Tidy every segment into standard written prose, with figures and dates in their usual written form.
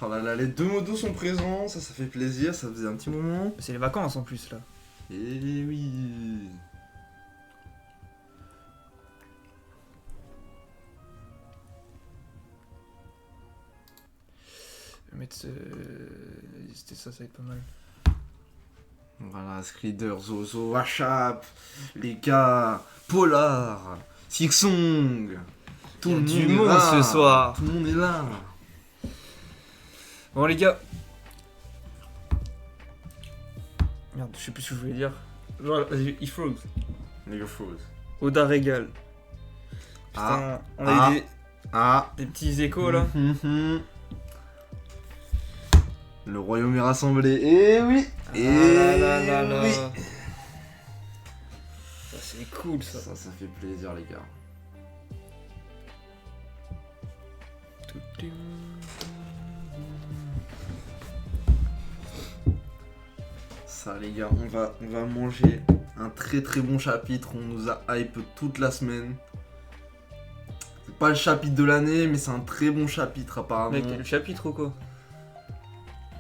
Oh là là, les deux modos sont présents, ça fait plaisir, ça faisait un petit moment. C'est les vacances en plus là. Et oui. Je vais mettre c'était ça va être pas mal. Voilà, Skrider, Zozo, Hachap, les gars, Polar, Sixong. Tout Il y a le du monde est monde là. ce soir. Tout le monde est là. Bon les gars. Merde, je sais plus ce que je voulais dire. Genre, vas-y, Ifrogs. Les gars, froze. Oda Régal. Putain, on a eu des petits échos là. Le royaume est rassemblé. Et oui. Oui. Ça c'est cool ça. Ça fait plaisir, les gars. Ça, les gars, on va manger un très très bon chapitre. On nous a hype toute la semaine. C'est pas le chapitre de l'année, mais c'est un très bon chapitre apparemment. Mec, t'as le chapitre ou quoi?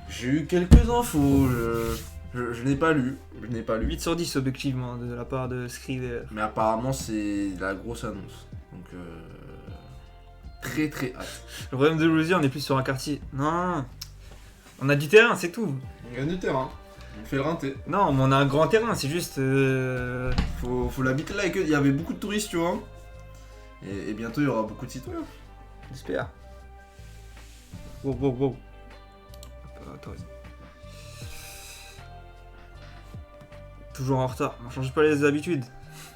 J'ai eu quelques infos, je n'ai pas lu. 8 sur 10 objectivement de la part de Skrider. Mais apparemment c'est la grosse annonce. Donc très très hâte. Le problème de Loser, on est plus sur un quartier. Non, on a du terrain, c'est tout. On gagne du terrain. On fait le rinté. Non, mais on a un grand terrain, c'est juste. Faut l'habiter là, il y avait beaucoup de touristes, tu vois. Et bientôt il y aura beaucoup de citoyens. J'espère. Wow. Attends, vas-y. Toujours en retard. On change pas les habitudes.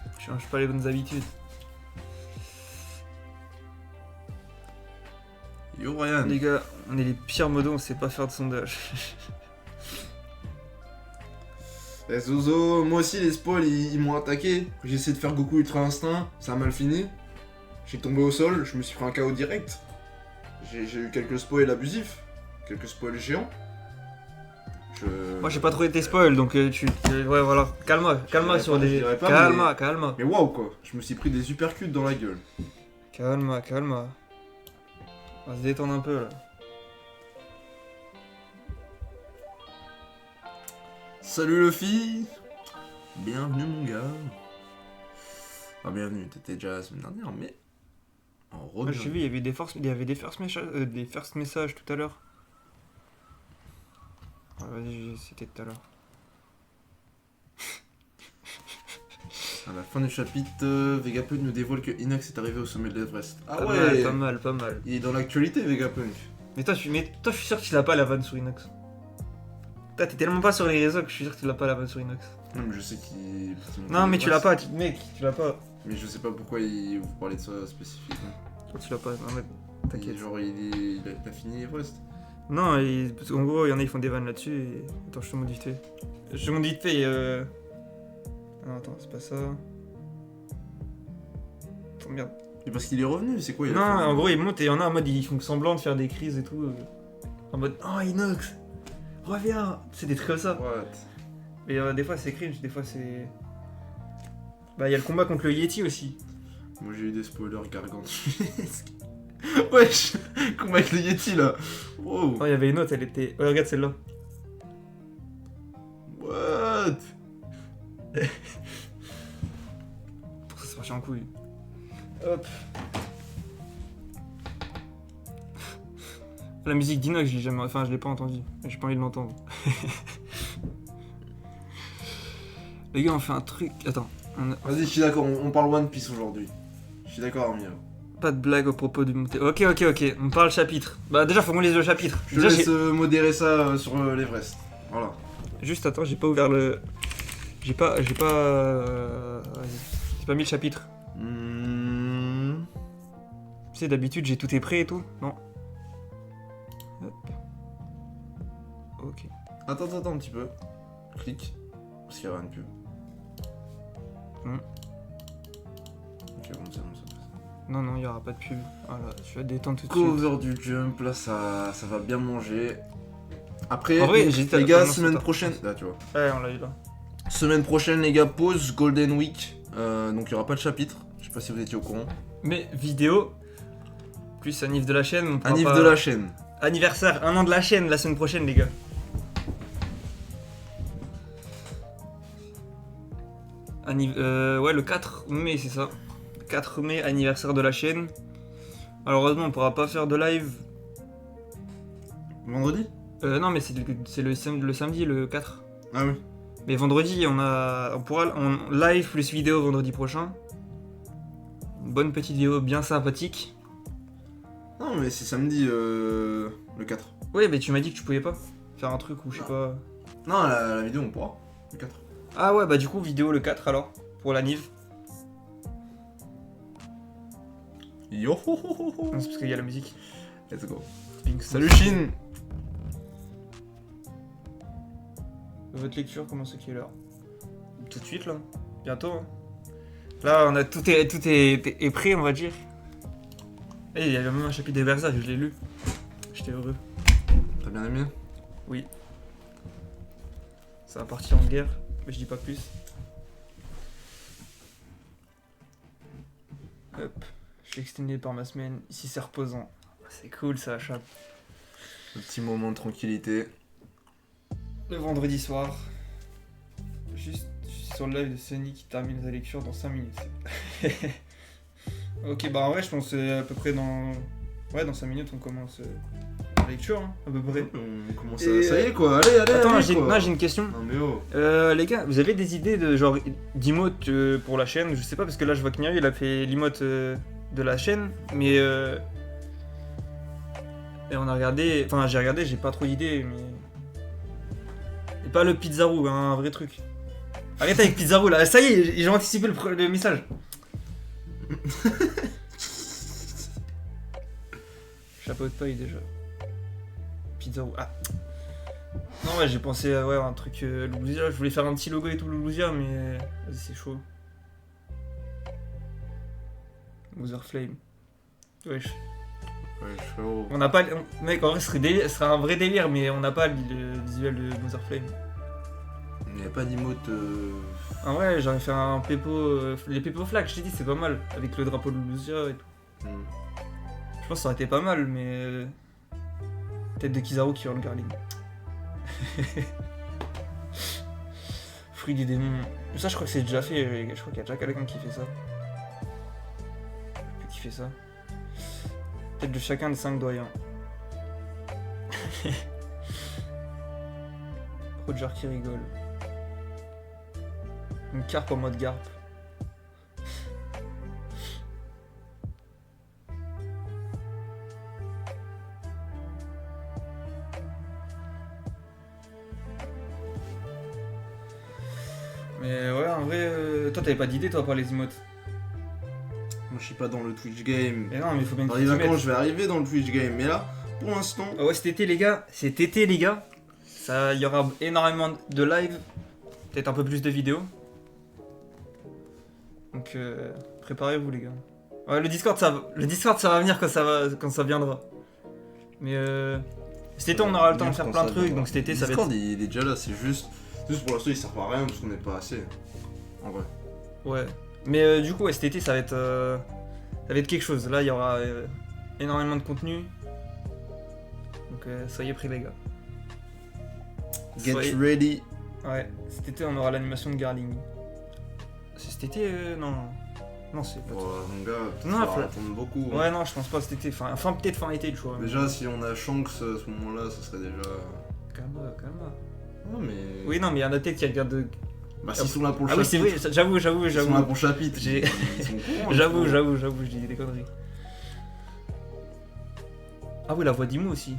On change pas les bonnes habitudes. Yo Ryan. Les gars, on est les pires modos, on sait pas faire de sondage. Eh Zozo, moi aussi les spoils ils m'ont attaqué. J'ai essayé de faire Goku Ultra Instinct, ça a mal fini. J'ai tombé au sol, je me suis pris un KO direct. J'ai eu quelques spoils abusifs, quelques spoils géants. Moi j'ai pas trouvé tes spoils donc ouais voilà. Calma sur je les. dirais pas, Calma. Mais waouh quoi, je me suis pris des uppercuts dans la gueule. Calma. On va se détendre un peu là. Salut Luffy. Bienvenue mon gars. Ah bienvenue, t'étais déjà la semaine dernière mais... Moi j'ai vu, il y avait des first messages tout à l'heure. Ouais, vas-y, c'était tout à l'heure. À la fin du chapitre, Vegapunk nous dévoile que Inox est arrivé au sommet de l'Everest. Ah Pas mal. Il est dans l'actualité Vegapunk. Mais toi, je suis sûr que tu l'as pas la vanne sur Inox. Toi, t'es tellement pas sur les réseaux que je suis sûr que tu l'as pas la vanne sur Inox. Non mais je sais qu'il... Non mais tu l'as pas, mec, tu l'as pas. Mais je sais pas pourquoi vous parlez de ça spécifiquement. Toi, tu l'as pas, non mais t'inquiète. Genre il a fini l'Everest. Non, parce qu'en gros, il y en a, ils font des vannes là-dessus et... Attends, je te montre vite fait. Je te montre vite fait Ah, attends, c'est pas ça. Attends, merde. Et parce qu'il est revenu, c'est quoi il a Non, fait en gros, ils montent et il y en a en mode, ils font semblant de faire des crises et tout. En mode, oh, Inox, reviens. C'est des trucs comme ça. What? Mais des fois, c'est cringe, des fois, c'est... Bah, il y a le combat contre le Yeti aussi. Moi j'ai eu des spoilers gargantuesques. Wesh, combat avec le Yeti là. Wow. Oh, il y avait une autre, elle était... Oh, regarde celle-là. What? Pour ça, c'est parti en couille. Hop. La musique d'Inox, je l'ai jamais... Enfin, je l'ai pas entendue. J'ai pas envie de l'entendre. Les gars, on fait un truc... Attends. Vas-y, je suis d'accord, on parle One Piece aujourd'hui. Je suis d'accord, Amir. Pas de blague au propos du monté. Ok. On parle chapitre. Bah, déjà, faut qu'on lise le chapitre. Je te laisse modérer ça sur l'Everest. Voilà. Juste, attends, j'ai pas ouvert le... J'ai pas vas-y. J'ai pas mis le chapitre. Tu sais, d'habitude, j'ai tout est prêt et tout. Non. Hop. Ok. Attends un petit peu. Clique. Parce qu'il y aura une pub. Ok, bon, c'est bon, ça passe. Non, il y aura pas de pub. Voilà, je vais détendre tout de Cover du jump, là, ça va bien manger. Après, En vrai, les gars, semaine prochaine... Là, tu vois. Ouais, on l'a eu là. Semaine prochaine, les gars, pause, Golden Week. Donc, il y aura pas de chapitre. Je sais pas si vous étiez au courant. Mais vidéo, plus Anif de la chaîne. Anif de la chaîne. Anniversaire, 1 an de la chaîne la semaine prochaine, les gars. Ouais, le 4 mai, c'est ça. 4 mai, anniversaire de la chaîne. Malheureusement, on pourra pas faire de live. Vendredi? Non, mais c'est le samedi, le 4. Ah oui. Mais vendredi, on pourra live plus vidéo vendredi prochain. Une bonne petite vidéo bien sympathique. Non, mais c'est samedi le 4. Ouais, mais tu m'as dit que tu pouvais pas faire un truc ou je sais pas. Non, la vidéo, on pourra. Le 4. Ah ouais, bah du coup, vidéo le 4 alors, pour la Nive. Yo ho ho ho ho. Non, c'est parce qu'il y a la musique. Let's go. Pink. Salut Chine. Votre lecture, comment c'est quelle heure? Tout de suite là, bientôt. Hein. Là, on a tout est prêt, on va dire. Et il y avait même un chapitre des Berserk, je l'ai lu. J'étais heureux. T'as bien aimé? Oui. Ça va partir en guerre, mais je dis pas plus. Hop, je suis exténué par ma semaine. Ici c'est reposant. C'est cool ça, chat. Un petit moment de tranquillité. Le vendredi soir, je suis sur le live de Sony qui termine sa lecture dans 5 minutes. Ok, bah en vrai, je pense à peu près dans 5 minutes, on commence la lecture, hein, à peu près. On commence Et, ça y est quoi, allez. Attends, allez, j'ai quoi. une question. Non mais oh. Les gars, vous avez des idées de genre d'emotes pour la chaîne? Je sais pas, parce que là, je vois que Niavi, il a fait l'emote de la chaîne, mais et on a regardé, enfin j'ai regardé, j'ai pas trop d'idées, mais... Et pas le Pizarro, hein, un vrai truc. Arrête avec Pizarro là, ça y est, j'ai anticipé le message. Chapeau de paille déjà. Pizarro, ah. Non ouais, j'ai pensé à un truc Loulousia, je voulais faire un petit logo et tout Loulousia, mais vas-y c'est chaud. Mother Flame. Wesh. Ouais, chaud. On n'a pas... Mec, en vrai, ce serait un vrai délire, mais on n'a pas le visuel de Mother Flame. Il n'y a pas d'emote. En vrai, j'aurais fait un Pepo... les Pepo Flag, je t'ai dit, c'est pas mal. Avec le drapeau de Loulousia et tout. Je pense que ça aurait été pas mal, mais... Tête de Kizaru qui hurle Garling. Fruit des démons. Ça, je crois que c'est déjà fait. Je crois qu'il y a déjà quelqu'un qui fait ça. Qui fait ça. Tête de chacun des 5 doyens. Roger qui rigole. Une carpe en mode garpe. Mais ouais, en vrai, toi t'avais pas d'idée toi pour les emotes? Moi je suis pas dans le Twitch game. Mais non, mais faut bien que Dans tu les t'y vacances, mettes. je vais arriver dans le Twitch game. Mais là, pour l'instant. Ah ouais, cet été les gars, ça, il y aura énormément de live, peut-être un peu plus de vidéos. Donc préparez-vous les gars. Ouais, le Discord ça va venir quand ça viendra. Mais cet été on aura le temps de faire plein de trucs, donc cet été ça va être... Discord il est déjà là, c'est juste pour l'instant il sert pas à rien parce qu'on n'est pas assez. En vrai. Ouais. Mais du coup ouais, cet été ça va être quelque chose. Là il y aura énormément de contenu. Donc soyez prêts les gars. Get ready. Ouais, cet été on aura l'animation de Garling. C'est cet été non. Non c'est pas Oh, mon gars, Non, ça faut- va attendre beaucoup. Ouais non je pense pas cet été. Enfin peut-être fin été tu vois. Déjà, si on a Shanks à ce moment-là, ça serait déjà. Calme. Non, mais. Oui non mais il y en a peut-être qui regardent. Bah, s'ils sont là pour le Ah oui chapitre. c'est vrai, j'avoue. Ils sont là pour le chapitre. J'ai- Ils sont au courant, J'avoue, ils sont- je dis des conneries. Ah oui, la voix d'Imo aussi.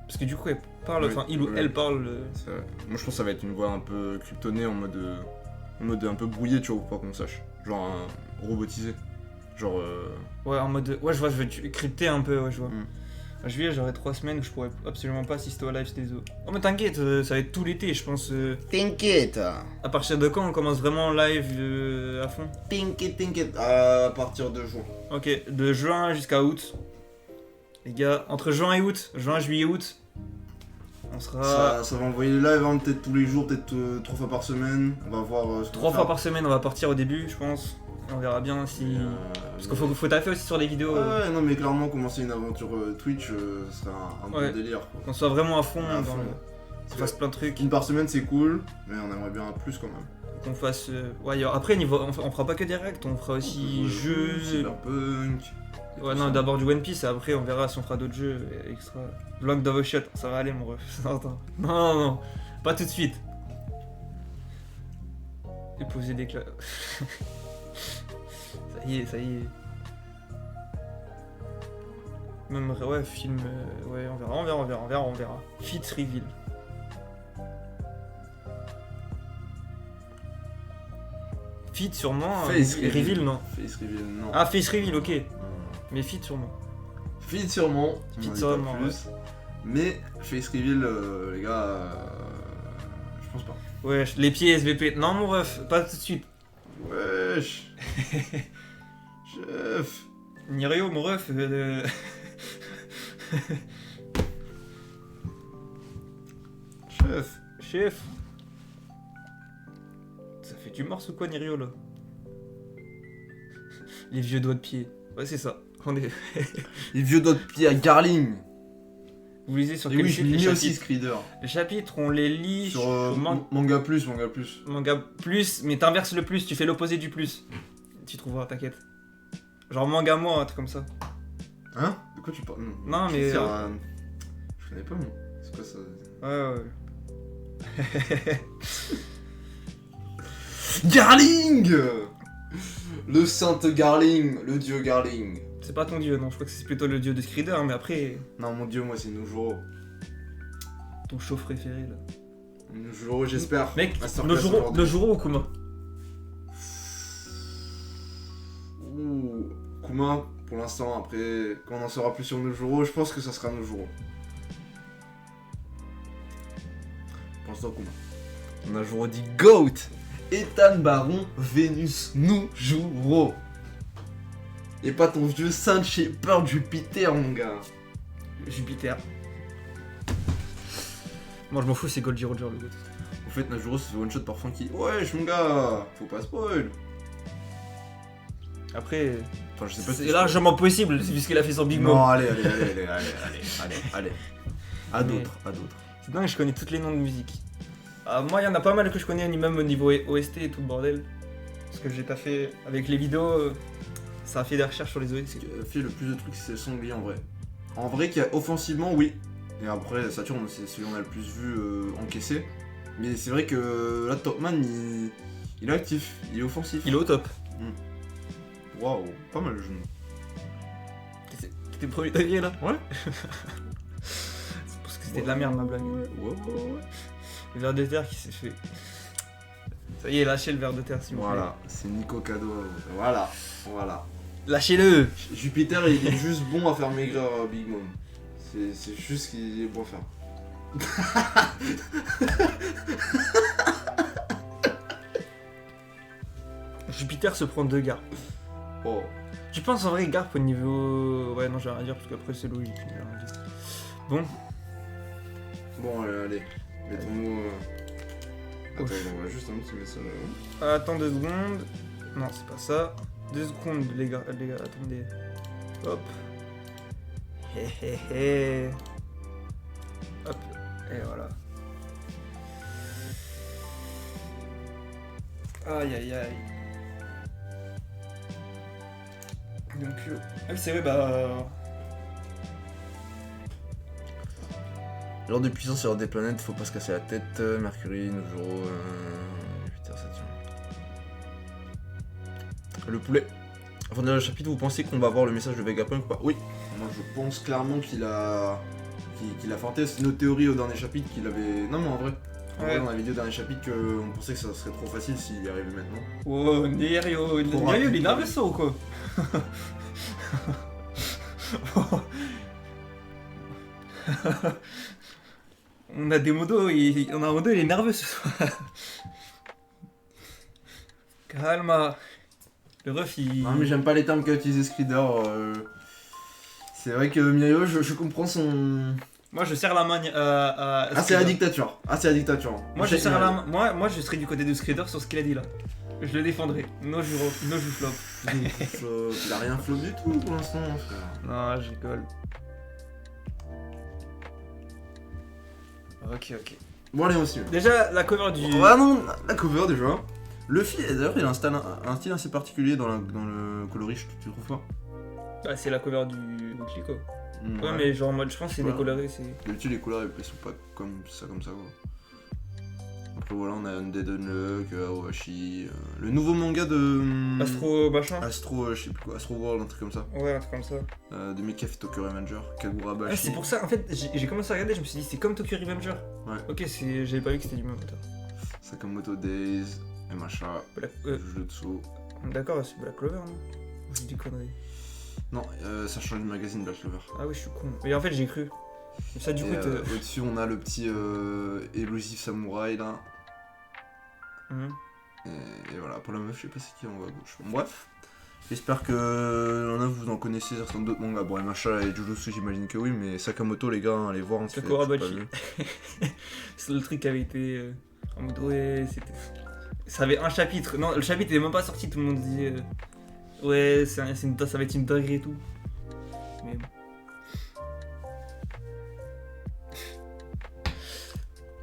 Parce que du coup, elle parle, Oui, enfin, il ou oui. elle parle. C'est vrai. Moi, je pense que ça va être une voix un peu kryptonée en mode un peu brouillé, tu vois, pour pas qu'on sache. Genre robotisé. Genre. Ouais, en mode. Ouais, je vois, je vais crypter un peu, ouais, je vois. Mm. En juillet, j'aurai 3 semaines où je pourrais absolument pas assister au live des os. Oh, mais t'inquiète, ça va être tout l'été, je pense. T'inquiète. À partir de quand on commence vraiment live à fond? T'inquiète. À partir de juin. Ok, de juin jusqu'à août. Les gars, entre juin et août, juin, juillet, août, on sera. Ça va envoyer les lives, peut-être tous les jours, peut-être 3 fois par semaine. On va voir. 3 fois par semaine, on va partir au début, je pense. On verra bien si. Et, Parce qu'il faut taffer aussi sur les vidéos. Ouais, non, mais clairement, commencer une aventure Twitch, ce serait un bon Ouais. délire. Quoi. Qu'on soit vraiment à fond, À fond. qu'on fasse plein de trucs. Une par semaine, c'est cool, mais on aimerait bien plus quand même. Qu'on fasse. Ouais, après, on fera pas que direct, on fera aussi jeux. Cyberpunk. Ouais, non, d'abord du One Piece et après on verra si on fera d'autres jeux extra. Blank d'Overshot, ça va aller mon ref. Attends. Non, pas tout de suite. Et poser des ça y est. Même, ouais, film. Ouais, on verra. Fit Reveal. Fit sûrement. Face Reveal, non. Face Reveal, non. Ah, Face Reveal, ok. Mais Fit sûrement. Feed sûrement, Feed on en dit sûrement, pas plus. Mais Face Reveal, les gars, je pense pas. Ouais, les pieds SVP. Non, mon ref, pas tout de suite. Wesh. Chef. Nirio, mon ref. Chef. Ça fait du morse ou quoi, Nirio, là? Les vieux doigts de pied. Ouais, c'est ça. On est... Les vieux doigts de pied à Garling. Vous lisez sur Et quel oui, site je les lis aussi chapitres Skrider. Les chapitres, on les lit Sur manga Manga Plus. plus, mais t'inverses le plus, tu fais l'opposé du plus. Tu trouveras, t'inquiète. Genre manga moi, un truc comme ça. Hein? De quoi tu parles? Non, mais, Je connais pas, moi. C'est quoi ça? Ouais. Garling! Le saint Garling, le dieu Garling. C'est pas ton dieu, non, je crois que c'est plutôt le dieu de Skrider, hein, mais après, Non, mon dieu, moi, c'est Nojuro. ton chauffe préféré là. Nojuro, j'espère. Mec, Masterclass aujourd'hui. Nojuro ou Kuma? Ouh, Kuma, pour l'instant, après, quand on en saura plus sur Nojuro, je pense que ça sera Nojuro. Pour l'instant, Kuma. On a Juro dit GOAT. Ethan Baron, Vénus, Nojuro. Et pas ton vieux Saint Shepherd Jupiter, mon gars. Jupiter. Moi je m'en fous, c'est Goldie Roger le goût. En fait, Nojuro, c'est one shot par Funky. Wesh, mon gars, faut pas spoil. Après, Enfin, je sais pas si c'est largement possible, puisqu'il a fait son Big Mom. Non, allez. À Mais- d'autres. C'est dingue, je connais tous les noms de musique. Ah, moi, il y en a pas mal que je connais, même au niveau OST et tout le bordel. Parce que j'ai pas fait avec les vidéos, ça a fait des recherches sur les OST. Ce qui a fait le plus de trucs, c'est Songli en vrai. En vrai, qu'il y a offensivement, oui. Et après, Saturn, c'est celui qu'on a le plus vu encaissé. Mais c'est vrai que là, Topman, il est actif, il est offensif. Il est au top. Waouh, pas mal le jeu. T'es premier degré là? Ouais. C'est parce que c'était de la merde ma blague. Ouais. Le ver de terre qui s'est fait. Ça y est, lâchez le ver de terre s'il vous plaît. Voilà, c'est Nico Cadeau. Voilà. Lâchez-le! Jupiter, il est juste bon à faire maigrir Big Mom. C'est juste qu'il est bon à faire. Jupiter se prend 2 gardes. Oh. Tu penses en vrai Garp au niveau... Ouais non j'ai rien à dire parce qu'après c'est logique. j'ai rien à dire. Bon, Bon, allez. Mettons-nous. Attends, Ouf. on va juste un petit message. attends 2 secondes. Non c'est pas ça. 2 secondes les gars, attendez. Hop. Hé hé hé. Hop. Et voilà. Aïe aïe aïe. Donc, c'est vrai, bah. Lors de puissance sur des planètes, faut pas se casser la tête. Mercury, Nojuro, Jupiter, Saturne. Le poulet. Avant de lire le chapitre, vous pensez qu'on va voir le message de Vegapunk ou pas? Oui. Moi, je pense clairement qu'il a feinté. C'est notre théorie au dernier chapitre qu'il avait. Non, mais en vrai. En vrai, Ouais. dans la vidéo dernier chapitre, on pensait que ça serait trop facile s'il y arrivait maintenant. Oh, Nerio, il est nerveux ça ou quoi? On a des modos, on a un modo, il est nerveux ce soir. Calma. Le ref, il. Non, mais j'aime pas les termes qu'a utilisé Skrider. C'est vrai que Mirio, je comprends son. Moi, je serre la main à Ah, c'est la dictature. Moi, je serre la main. Moi, je serais du côté de Skrider sur ce qu'il a dit là. Je le défendrai. No joue flop. Il a rien flop du tout pour l'instant, frère. Non, je rigole. Ok. Bon, allez, on suit. Déjà, la cover du. Ah non, la cover déjà. Luffy, d'ailleurs, il installe un style assez particulier dans le coloris, tu trouves pas? Bah, c'est la cover du Clico. Mm, Ouais, mais genre en mode, je pense que c'est Voilà. décoloré. C'est... D'habitude, les couleurs, ils sont pas comme ça quoi. Après, voilà, on a Undead Unluck, Awashi, le nouveau manga de. Astro machin. Astro, je sais plus quoi, Astro World, un truc comme ça. Ouais, un truc comme ça. De Mekaf Tokyo Revenger, Kagura Bashi. Ah, c'est pour ça, en fait, j'ai commencé à regarder, je me suis dit, c'est comme Tokyo Revenger. Ouais. Ok, j'avais pas vu que c'était du même auteur. Sakamoto Days, MHA, Black... Jujutsu. D'accord, c'est Black Clover, non? Ou j'ai dit conneries. Non, ça change du magazine Black Clover. Ah oui, je suis con. Mais en fait, j'ai cru. Et ça, du coup, au-dessus, on a le petit élusif samouraï là. Mhm. Et voilà, pour la meuf, je sais pas c'est qui en haut à gauche. Bon, bref, j'espère que l'un vous en connaissez certains d'autres mangas. Bon, MHA et Jujutsu, j'imagine que oui, mais Sakamoto, les gars, allez voir. Sakura Bachi. C'est le truc qui avait été en mode, ouais, c'était. Ça avait un chapitre. Non, le chapitre était même pas sorti, tout le monde disait. Ouais, ça va être une dinguerie et tout. Mais bon.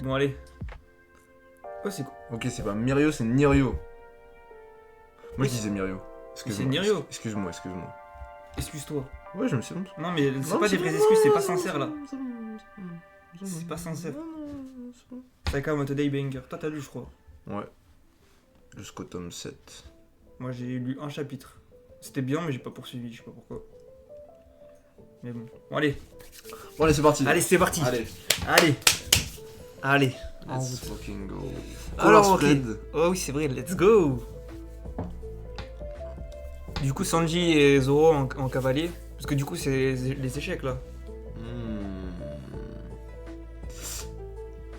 Bon, allez. Oh, c'est quoi? Ok, c'est pas Mirio, c'est Nirio. Moi, je disais Mirio. C'est Nirio. Excuse-moi. Excuse-toi. Ouais, je me suis trompé. Non, mais c'est pas des vraies excuses, c'est pas sincère là. C'est pas sincère. Sakamoto Daybanger. Toi, t'as lu, je crois. Ouais. Jusqu'au tome 7. Moi, j'ai lu un chapitre. C'était bien, mais j'ai pas poursuivi, je sais pas pourquoi. Mais bon. Bon, allez. Bon, allez, c'est parti. Allez, c'est parti. Allez. Let's fucking go. Alors, Color ok. spread. Oh oui, c'est vrai, let's go. Du coup, Sanji et Zoro en cavalier. Parce que du coup, c'est les échecs là.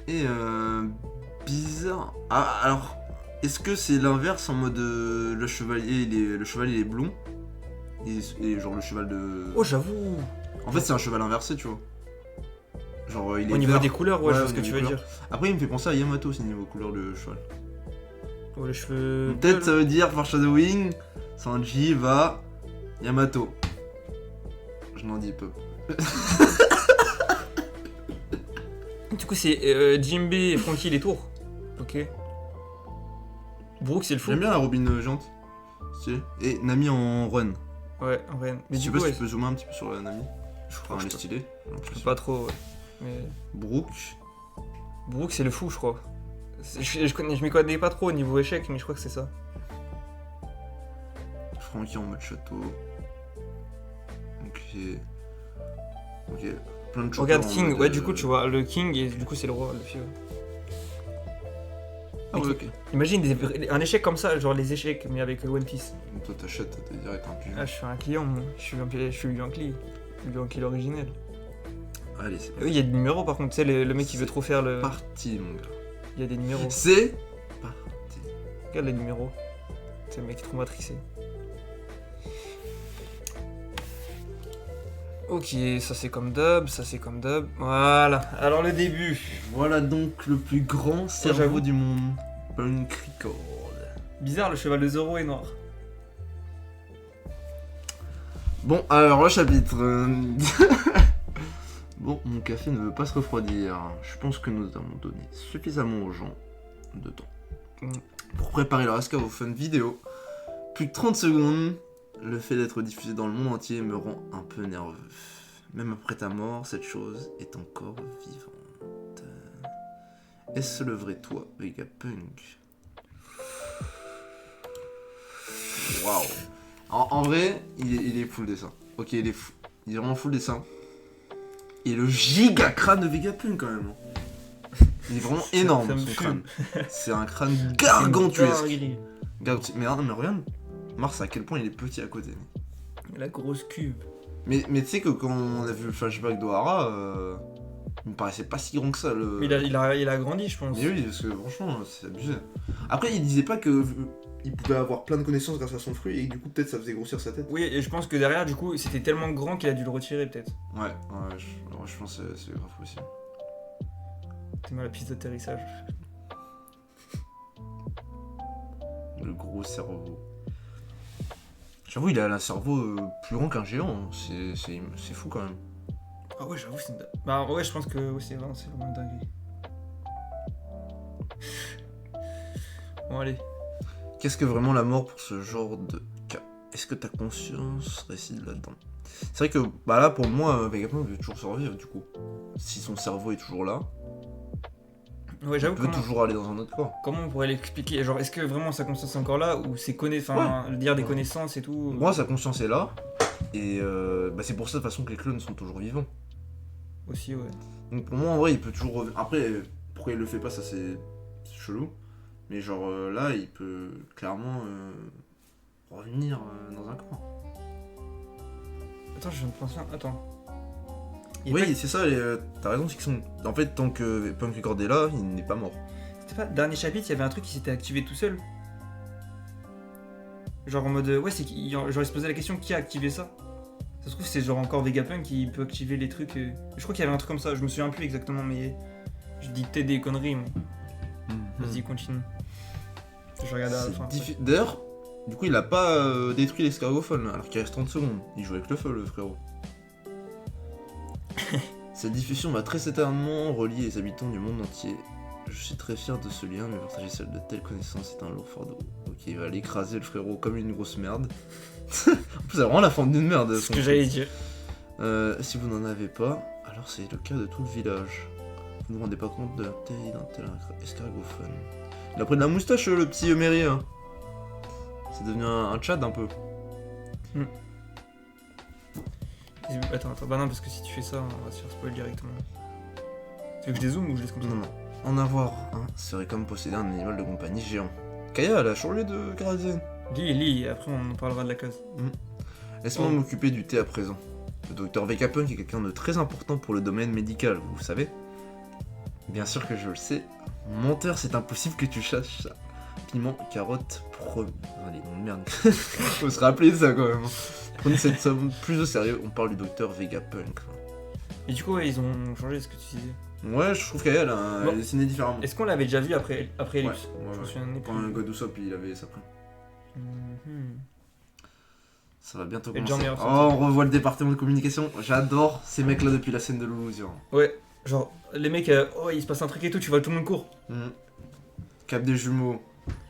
Et bizarre. Ah, alors, est-ce que c'est l'inverse en mode le chevalier il est blond et genre le cheval de. Oh, j'avoue. En fait, c'est un cheval inversé, tu vois. Genre, il est Au niveau vert. des couleurs, ouais, je vois au ce que niveau tu veux des dire. Après, il me fait penser à Yamato aussi niveau couleur de cheval. Oh, les cheveux. Peut-être bleus, ça veut dire foreshadowing, Sanji va Yamato. Je n'en dis peu. Du coup, c'est Jinbe et Franky les tours. Ok. Brooke, c'est le fou. J'aime bien la Robin géante. Stylé. Et Nami en run. Ouais, en vrai. Mais Je du sais coup, pas si ouais, tu peux zoomer un petit peu sur la Nami. je Enfin, crois elle que est je stylée. j'ai peux l'impression. pas trop, ouais. Mais Brooke. Brooke, c'est le fou, je crois. Je m'y connais pas trop au niveau échec, mais je crois que c'est ça. Franky en mode château. Ok. Plein de choses. Regarde King, ouais, du coup, tu vois, le King, et du coup, c'est le roi, le fieu. Ah ouais, ok. Imagine un échec comme ça, genre les échecs, mais avec One Piece. Donc toi t'achètes, t'es direct un pigeon. Ah, je suis un client, moi. Je suis Yankee. Yankee originel. Allez, c'est Oui, il y a des numéros par contre, tu sais, le mec qui veut trop faire le. parti, mon gars. Il y a des numéros. C'est parti. Regarde les numéros. C'est le mec qui est trop matrixé. Ok, ça c'est comme dub, ça c'est comme dub. Voilà, alors le début. Voilà donc le plus grand cerveau j'avoue. du monde. Punk Record. Bizarre, le cheval de Zoro est noir. Bon, alors le chapitre. Bon, mon café ne veut pas se refroidir. Je pense que nous avons donné suffisamment aux gens de temps pour préparer leur escave aux fun vidéo. Plus de 30 secondes. Le fait d'être diffusé dans le monde entier me rend un peu nerveux. Même après ta mort, cette chose est encore vivante. Est-ce le vrai toi, Vegapunk? Waouh. En vrai, il est full dessin. Ok, il est vraiment full dessin. Et le giga crâne de Vegapunk quand même. Il est vraiment énorme ça me son fume. crâne. C'est un crâne gargantuesque. Dinguerie. Mais regarde, Mars à quel point il est petit à côté. La grosse cube. Mais tu sais que quand on a vu le flashback d'Ohara, il me paraissait pas si grand que ça. Mais il a grandi, je pense. Mais oui, parce que franchement, c'est abusé. Après, il disait pas que il pouvait avoir plein de connaissances grâce à son fruit et du coup, peut-être ça faisait grossir sa tête. Oui, et je pense que derrière, du coup, c'était tellement grand qu'il a dû le retirer, peut-être. Ouais, je pense que c'est grave possible. T'es mal la piste d'atterrissage. Le gros cerveau. J'avoue, il a un cerveau plus grand qu'un géant. Hein. C'est fou quand même. Ah ouais, j'avoue, c'est une... Bah ouais, je pense que ouais, c'est vraiment une dinguerie. Bon, allez. Qu'est-ce que vraiment la mort pour ce genre de cas? Est-ce que ta conscience réside là-dedans? C'est vrai que bah là, pour moi, Vegapunk veut toujours survivre du coup. Si son cerveau est toujours là, Ouais, il j'avoue, peut toujours aller dans un autre corps. comment on pourrait l'expliquer? Genre, est-ce que vraiment sa conscience est encore là ou ses enfin, dire des connaissances et tout? Moi, sa conscience est là. Et bah, c'est pour ça de toute façon que les clones sont toujours vivants. Aussi, ouais. Donc pour moi, en vrai, il peut toujours revenir. Après, pourquoi il le fait pas, ça c'est chelou. Mais genre là, il peut clairement revenir dans un corps. Attends, je viens de penser. Attends. Oui, c'est ça, t'as raison, c'est qu'ils sont. En fait, tant que Punk Record est là, il n'est pas mort. C'était pas. Dernier chapitre, il y avait un truc qui s'était activé tout seul. Genre en mode. Ouais, c'est genre il se posait la question qui a activé ça. Ça se trouve, c'est genre encore Vegapunk qui peut activer les trucs. Je crois qu'il y avait un truc comme ça, je me souviens plus exactement, mais. Je dis peut-être des conneries, mais. Vas-y, continue. Je regarde à la fin. D'ailleurs, du coup, il a pas détruit l'escargophone, alors qu'il reste 30 secondes. Il joue avec le feu, le frérot. Cette diffusion va très certainement relier les habitants du monde entier. Je suis très fier de ce lien, mais partager seul de telles connaissances est un lourd fardeau. Ok, il va l'écraser le frérot comme une grosse merde. En plus, c'est vraiment la forme d'une merde. C'est ce que j'allais dire. Si vous n'en avez pas, alors c'est le cas de tout le village. Vous ne vous rendez pas compte de la taille d'un tel escargophone. Il a pris de la moustache, le petit Emery. Hein. C'est devenu un tchad un peu. Attends, bah non, parce que si tu fais ça, on va se faire spoil directement. Tu veux que je dézoome ou je laisse comme ça? Non. En avoir un serait comme posséder un animal de compagnie géant. Kaya, elle a changé de caractère. Lis, après on en parlera de la case. Laisse-moi m'occuper du thé à présent. Le docteur Vegapunk est quelqu'un de très important pour le domaine médical, vous le savez? Bien sûr que je le sais. Menteur, c'est impossible que tu saches ça. Piment, carotte, Allez, non, merde. Faut se rappeler ça quand même. Prenez cette somme plus au sérieux, on parle du docteur Vegapunk. Et du coup, ouais, ils ont changé ce que tu disais. Ouais, je trouve qu'elle a dessiné différemment. Est-ce qu'on l'avait déjà vu après Ellipse? Ouais. Je me souviens Quand un God Usopp, il avait ça après. Ça va bientôt commencer. Oh, on revoit le département de communication. J'adore ces mecs là depuis la scène de l'illusion. Ouais, genre les mecs, oh il se passe un truc et tout, tu vois tout le monde court. Cap des jumeaux.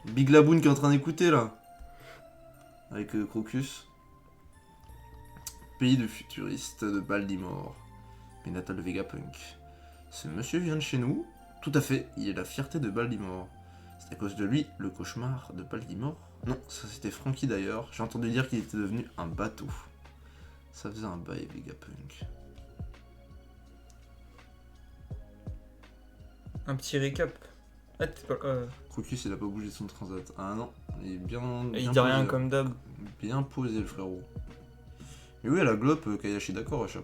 Big Laboon qui est en train d'écouter là. Avec Crocus. Pays de futuristes de Baltimore. Pays natal de Vegapunk. Ce monsieur vient de chez nous. Tout à fait, il est la fierté de Baltimore. C'est à cause de lui, le cauchemar de Baltimore. Non, ça c'était Frankie d'ailleurs. J'ai entendu dire qu'il était devenu un bateau. Ça faisait un bail Vegapunk. Un petit récap. Ah, t'es pas... Crocus, il a pas bougé de son transat. Ah non, il est bien. Il dit rien comme d'hab. Bien posé le frérot. Mais oui, à la globe, Kayashi d'accord, Chop.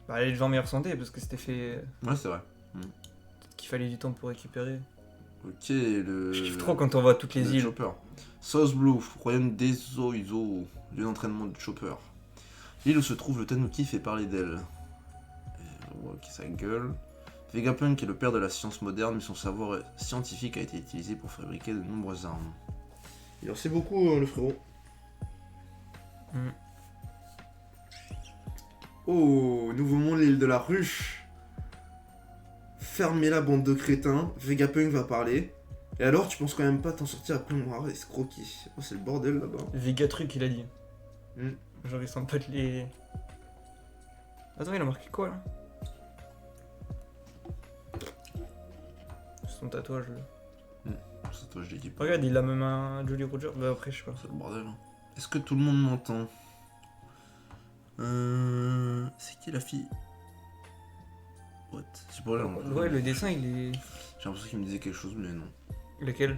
Bah, elle est devant meilleure santé parce que c'était fait. Ouais, c'est vrai. Peut-être qu'il fallait du temps pour récupérer. Ok, le. Je kiffe trop quand on voit toutes les îles. Chopper. South Blue, royaume d'Ezoizo, lieu d'entraînement de Chopper. L'île où se trouve le Tanuki fait parler d'elle. On voit qui sa gueule. Vegapunk est le père de la science moderne, mais son savoir scientifique a été utilisé pour fabriquer de nombreuses armes. Il en sait beaucoup, le frérot. Oh, nouveau monde, l'île de la ruche. Fermez la bande de crétins, Vegapunk va parler. Et alors, tu penses quand même pas t'en sortir après mon escroquer? Oh, c'est le bordel là-bas. Vegatruc, il a dit. Genre, il s'en pète les. Attends, il a marqué quoi là? Son tatouage. C'est toi, je l'ai dit. Regarde, il a même un Jolly Roger. Bah, après, je sais pas. C'est le bordel. Est-ce que tout le monde m'entend? C'est qui la fille? What? C'est pour elle. Ouais, le dessin, il est. J'ai l'impression qu'il me disait quelque chose, mais non. Lequel?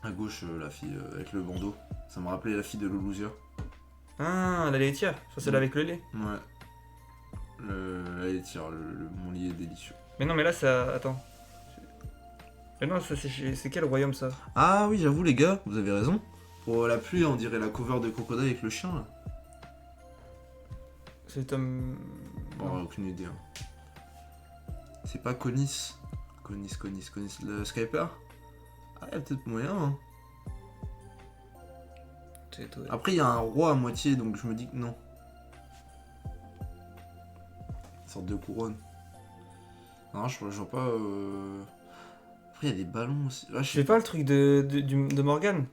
À gauche, la fille avec le bandeau. Ça me rappelait la fille de Lulusia. Ah, la laitière. Ça, celle avec le lait. Ouais. La laitière, mon lit est délicieux. Mais non, mais là, ça. Attends. Mais non, ça, c'est quel royaume ça? Ah oui, j'avoue, les gars, vous avez raison. Pour la pluie, on dirait la cover de Crocodile avec le chien là. C'est Tom. Bon, aucune idée. Hein. C'est pas Conis. Conis. Le Skyper? Ah, il y a peut-être moyen, hein. Peut-être, ouais. Après, il y a un roi à moitié, donc je me dis que non. Une sorte de couronne. Non, je vois pas. Après, il y a des ballons aussi. Ah, Je fais pas le truc de Morgane.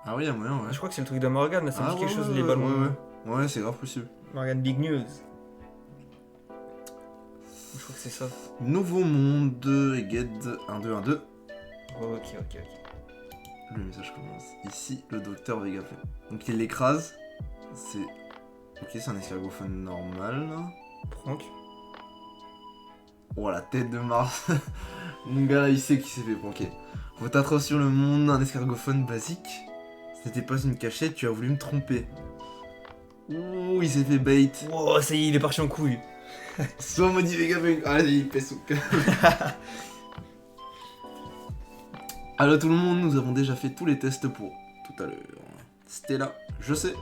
Ah oui, il y a moyen, ouais. Je crois que c'est le truc de Morgane, là, ça me Ah dit quelque ouais, chose, ouais, les ouais, ballons. ouais. Ouais, c'est grave possible. Morgane Big News. Je crois que c'est ça. Nouveau monde, Eged 1212. Ok. Le message commence. Ici, le docteur Vega. Donc il l'écrase. C'est. Ok, c'est un escargophone normal. Prank. Oh, la tête de Mars. Mon gars là, il sait qu'il s'est fait pranker. Votre attention, le monde, un escargophone basique. Ce n'était pas une cachette, tu as voulu me tromper. Ouh, il s'est fait bait. Oh, ça y est, il est parti en couille. Soit maudit Vegapunk. Ah, il pèse son cœur. Allo tout le monde, nous avons déjà fait tous les tests pour tout à l'heure. Stella, je sais.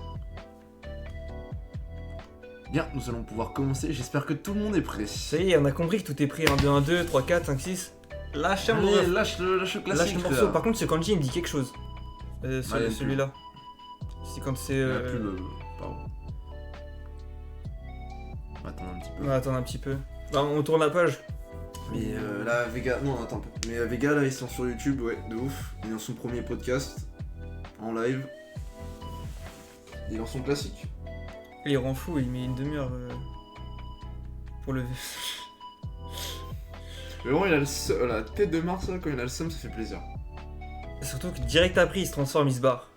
Bien, nous allons pouvoir commencer. J'espère que tout le monde est prêt. Ça y est, on a compris que tout est pris. 1, 2, 1, 2, 3, 4, 5, 6. Lâche un Allez, morceau. lâche le classique. Lâche le morceau. frère. Par contre, ce kanji, il me dit quelque chose. Celui-là. C'est quand c'est. Il y a plus le. Pardon. On va attendre un petit peu. On va attendre un petit peu. Bah, on tourne la page. Mais là, Vega. Non, attends un peu. Mais Vega, là, ils sont sur YouTube, ouais, de ouf. Il est dans son premier podcast. En live. Il est dans son classique. Il rend fou, il met une demi-heure pour le. Mais vraiment, il a la tête de Mars, là, quand il a le seum, ça fait plaisir. Surtout que direct après, il se transforme, il se barre.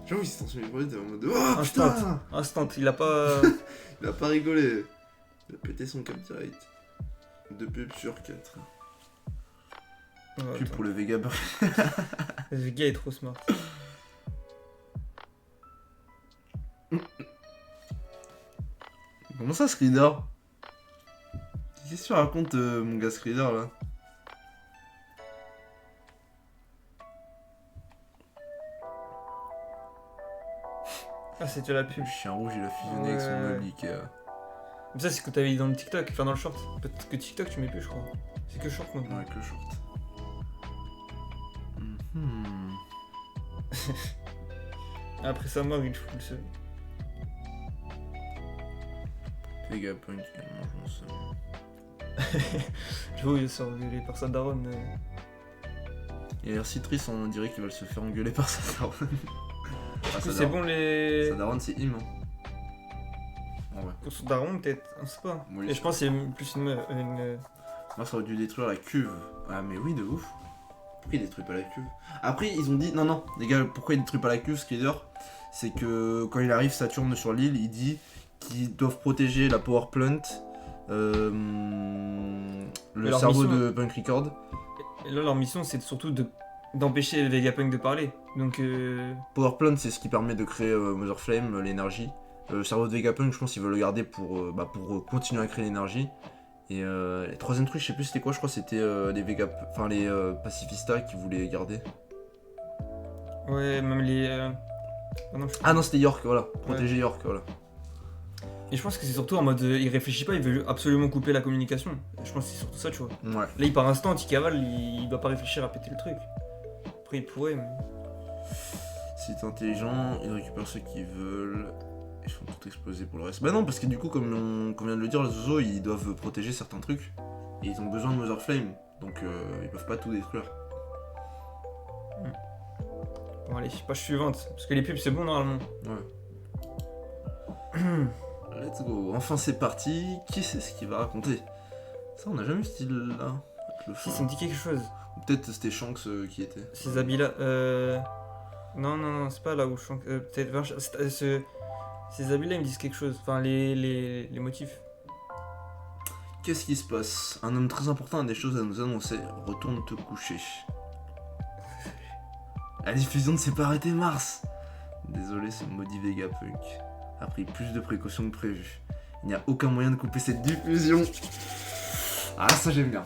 J'avoue, il s'est transformé en mode. Oh Instant. putain. Instant, il a pas. Il a pas rigolé. Il a pété son cap direct. De pub sur 4. Ouais, Pub attends. pour le Vega. Le gars est trop smart. Comment ça, Skrider? Qu'est-ce que tu racontes, mon gars Skrider, là? Ah, c'était la pub. Le chien rouge, il a fusionné avec son Ouais. meuble Ikea. Mais ça, c'est ce que t'avais dit dans le TikTok, enfin dans le short. Peut-être que TikTok, tu mets plus, je crois. C'est que short maintenant. Ouais, avec le short. Mhm. Après sa mort, il fout le seul. Vegapunk, il mange mon seum. Je vois, il sort engueulé par sa daronne. Il a l'air si triste, on dirait qu'il va se faire engueuler par sa daronne. Ah, sa C'est daronne. bon les. Sa daronne, c'est Im. Hein. En vrai. Pour son daron, peut-être, on sait pas. Oui. Et je pense que c'est plus une. Moi, ça aurait dû détruire la cuve. Ah, mais oui, de ouf. Pourquoi il détruit pas la cuve? Après, ils ont dit, non, les gars, pourquoi il détruit pas la cuve, Skrider? C'est que quand il arrive, Saturne sur l'île, il dit qu'ils doivent protéger la power plant, le leur cerveau mission- de Punk Record. Et là, leur mission, c'est surtout d'empêcher Vegapunk de parler. Donc, Power plant, c'est ce qui permet de créer Mother Flame, l'énergie. Le cerveau de Vegapunk, je pense qu'ils veulent le garder pour continuer à créer l'énergie. Et le troisième truc, je sais plus c'était quoi, je crois que c'était les pacifistas qui voulaient garder. ouais, même les. non, Ah non, c'était York, voilà. Protéger York, voilà. Et je pense que c'est surtout en mode. Il réfléchit pas, il veut absolument couper la communication. Je pense que c'est surtout ça, tu vois. Ouais. Là, il part instant, il cavale, il doit pas réfléchir à péter le truc. Après, il pourrait, mais. C'est intelligent, ils récupèrent ceux qu'ils veulent. Ils font tout exploser pour le reste. Bah non, parce que du coup, comme on vient de le dire, les Zozo, ils doivent protéger certains trucs. Et ils ont besoin de Mother Flame. Donc ils peuvent pas tout détruire. Bon, allez, page suivante. Parce que les pubs, c'est bon normalement. Ouais. Let's go. Enfin, c'est parti. Qui c'est ce qu'il va raconter? Ça, on n'a jamais eu ce style-là. Avec le Si, feu. ça me dit quelque chose. Ou peut-être c'était Shanks qui était. Ces habits-là. Non, c'est pas là où je sens. Peut-être vers. Ces habits-là, ils me disent quelque chose. Enfin, les motifs. Qu'est-ce qui se passe? Un homme très important a des choses à nous annoncer. Retourne te coucher. La diffusion ne s'est pas arrêtée, Mars. Désolé, ce maudit Vegapunk a pris plus de précautions que prévu. Il n'y a aucun moyen de couper cette diffusion. Ah, ça j'aime bien.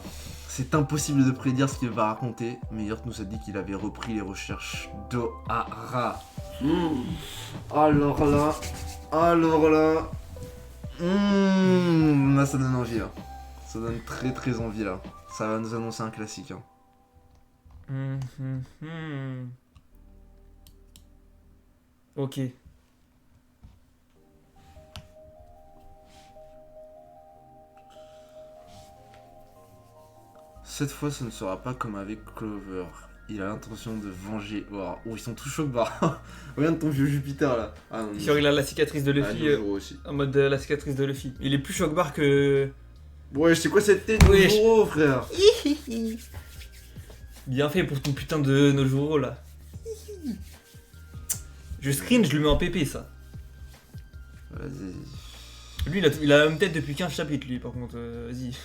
C'est impossible de prédire ce qu'il va raconter, mais York nous a dit qu'il avait repris les recherches d'Ohara. Alors là... Là, ça donne envie, là. Ça donne très très envie, là. Ça va nous annoncer un classique, hein. Ok. Cette fois, ce ne sera pas comme avec Clover. Il a l'intention de venger. Oh, ils sont tous chocs barres. Regarde ton vieux Jupiter là. Ah non, Genre il a la cicatrice de Luffy Nojuro aussi. en mode la cicatrice de Luffy. Il est plus choc-barre que... Ouais, c'est quoi cette tête Oui. Nojuro, frère? Bien fait pour ton putain de Nojuro là. Je screen, je le mets en PP ça. Vas-y. Lui il a la même tête depuis 15 chapitres lui par contre, vas-y.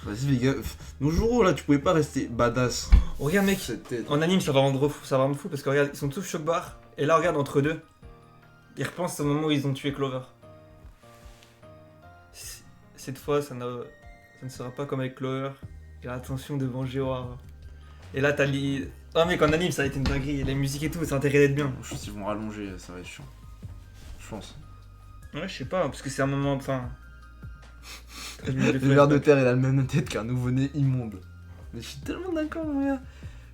Vas-y, les gars. Nojuro là, tu pouvais pas rester badass. Oh, regarde mec, Cette tête. en anime ça va rendre fou parce que regarde, ils sont tous choc-barre. Et là regarde entre deux, ils repensent au moment où ils ont tué Clover. Cette fois ça ne sera pas comme avec Clover. J'ai l'intention de venger O'Hara. Et là t'as les... Oh mec en anime ça a été une dinguerie, la musique et tout, ça a intérêt d'être bien. Je pense qu'ils vont rallonger, ça va être chiant. Je pense. Ouais je sais pas, parce que c'est un moment, enfin... Le ver de terre, il a la même tête qu'un nouveau-né immonde. Mais je suis tellement d'accord, mon gars.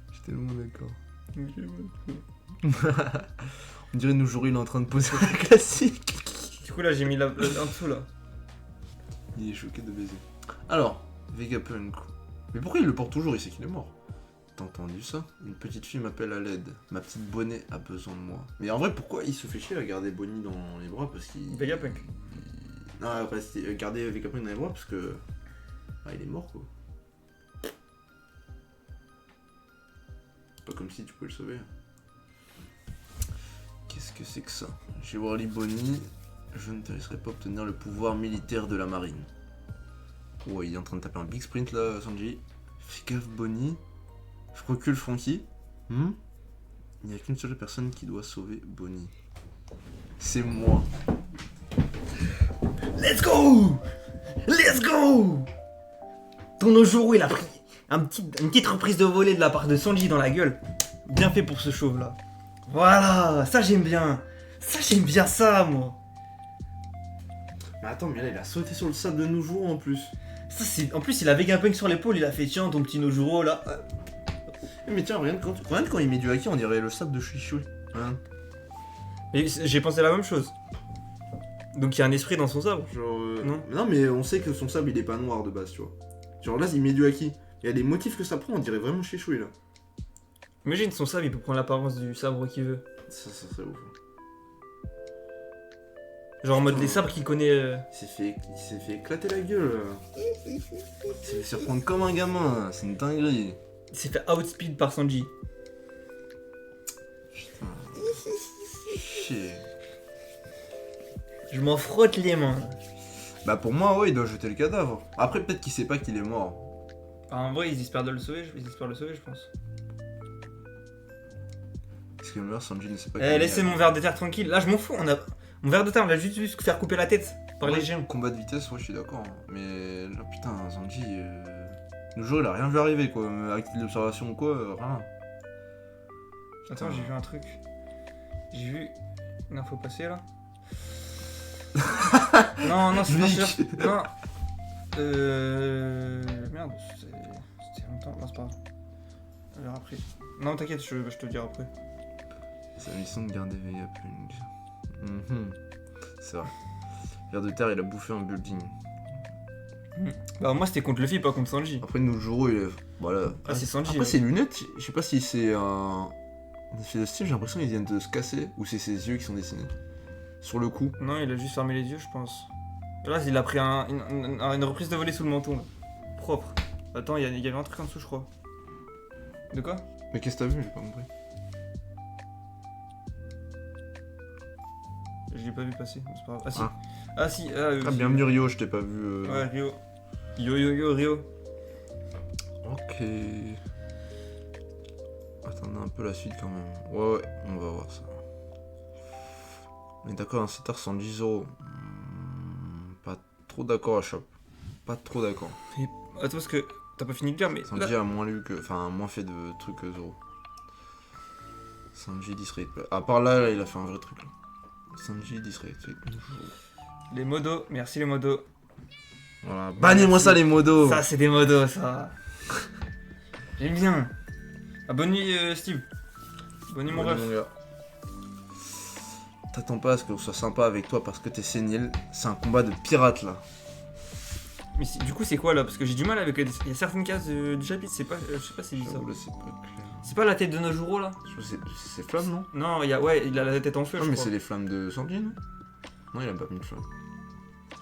Je suis tellement d'accord. On dirait Nojuro, il est en train de poser un classique. Du coup là j'ai mis en dessous là. Il est choqué de baiser. Alors, Vegapunk. Mais pourquoi il le porte toujours? Il sait qu'il est mort. T'as entendu ça? Une petite fille m'appelle à l'aide. Ma petite Bonnet a besoin de moi. Mais en vrai, pourquoi il se fait chier à garder Bonnie dans les bras? Parce qu'il... Vegapunk. Non, pas garder Vegapunk dans les bras parce que... Ah, il est mort, quoi. C'est pas comme si tu pouvais le sauver. Qu'est-ce que c'est que ça? J'ai Wally Bonnie. Je ne te laisserai pas obtenir le pouvoir militaire de la marine. Ouais, il est en train de taper un big sprint là, Sanji. Fais gaffe, Bonnie. Je recule, Franky. Il n'y a qu'une seule personne qui doit sauver Bonnie. C'est moi. Let's go! Let's go! Ton Nojuro il a pris une petite reprise de volée de la part de Sanji dans la gueule. Bien fait pour ce chauve là. Voilà, ça j'aime bien. Ça j'aime bien ça moi. Mais attends, mais là il a sauté sur le sable de Nojuro en plus. Ça c'est... En plus il a Vegapunk sur l'épaule, il a fait tiens ton petit Nojuro là. Mais tiens, regarde quand il met du haki, on dirait le sable de Shishui. Regarde. Et j'ai pensé la même chose. Donc il y a un esprit dans son sabre. Genre, Non. Non, mais on sait que son sable il est pas noir de base, tu vois. Genre là, il met du haki. Il y a des motifs que ça prend, on dirait vraiment Shishui là. Imagine son sabre, il peut prendre l'apparence du sabre qu'il veut. Ça serait ouf. Genre en mode les sabres qu'il connaît. Il s'est fait éclater la gueule. Il s'est fait surprendre comme un gamin, c'est une dinguerie. Il s'est fait outspeed par Sanji. Putain. Chier. Je m'en frotte les mains. Bah pour moi, ouais, il doit jeter le cadavre. Après, peut-être qu'il sait pas qu'il est mort. Ah, en vrai, ils espèrent le sauver, je pense. Parce que le meilleur Sanji ne sait pas Eh, laissez mon verre de terre tranquille. Là, je m'en fous. Mon verre de terre, on l'a juste vu se faire couper la tête par les géants. Combat de vitesse, ouais, je suis d'accord. Mais là, putain, Sanji. Le jour, il a rien vu arriver, quoi. Avec l'observation ou quoi, rien. Attends, j'ai vu un truc. J'ai vu une info passer là. non, c'est pas sûr. Non. Merde, c'était longtemps. Non, c'est pas grave. On verra après. Non, t'inquiète, je te le dirai après. C'est la mission de garder Vegapunk. C'est vrai. Vers de terre, il a bouffé un building. Bah, moi c'était contre Luffy, pas contre Sanji. Après, Nojuro, il est. Voilà. Ah, c'est Sanji. Après, ses lunettes, je sais pas si c'est un effet de style, j'ai l'impression qu'ils viennent de se casser ou c'est ses yeux qui sont dessinés. Sur le coup. Non, il a juste fermé les yeux, je pense. Là, il a pris une reprise de volée sous le menton. Là. Propre. Attends, il y avait un truc en dessous, je crois. De quoi? Mais qu'est-ce que t'as vu? J'ai pas compris. Je l'ai pas vu passer, c'est pas grave. Ah si. Ah. Ah si. Ah, bienvenue Rio, je t'ai pas vu. Ouais, Rio. Yo, Rio. Ok. Attendez un peu la suite quand même. Ouais, on va voir ça. On est d'accord, un setter sans 10 euros. Pas trop d'accord à Shop. Pas trop d'accord. Attends, parce que t'as pas fini de dire, mais. Sanji a moins lu que. Enfin, moins fait de trucs que Zoro. Sanji disrespect. À part là, il a fait un vrai truc. Là. Sanji disrespect. Les modos, merci les modos. Voilà. Bannez-moi ça, les modos! Ça, c'est des modos, ça. J'aime bien. Ah, bonne nuit, Steve. Bonne nuit, mon ref. t'attends pas à ce qu'on soit sympa avec toi parce que t'es sénile. C'est un combat de pirates là. Mais du coup, c'est quoi là? Parce que j'ai du mal avec. Il y a certaines cases du chapitre, c'est pas. Je sais pas si j'ai dit ça. J'avoue, là, c'est pas clair. C'est pas la tête de Nojuro là? Je pense que c'est flammes, non? Non, il a la tête en feu. Non, je mais crois. c'est les flammes de Sanji, non? Non, il a pas mis de flammes.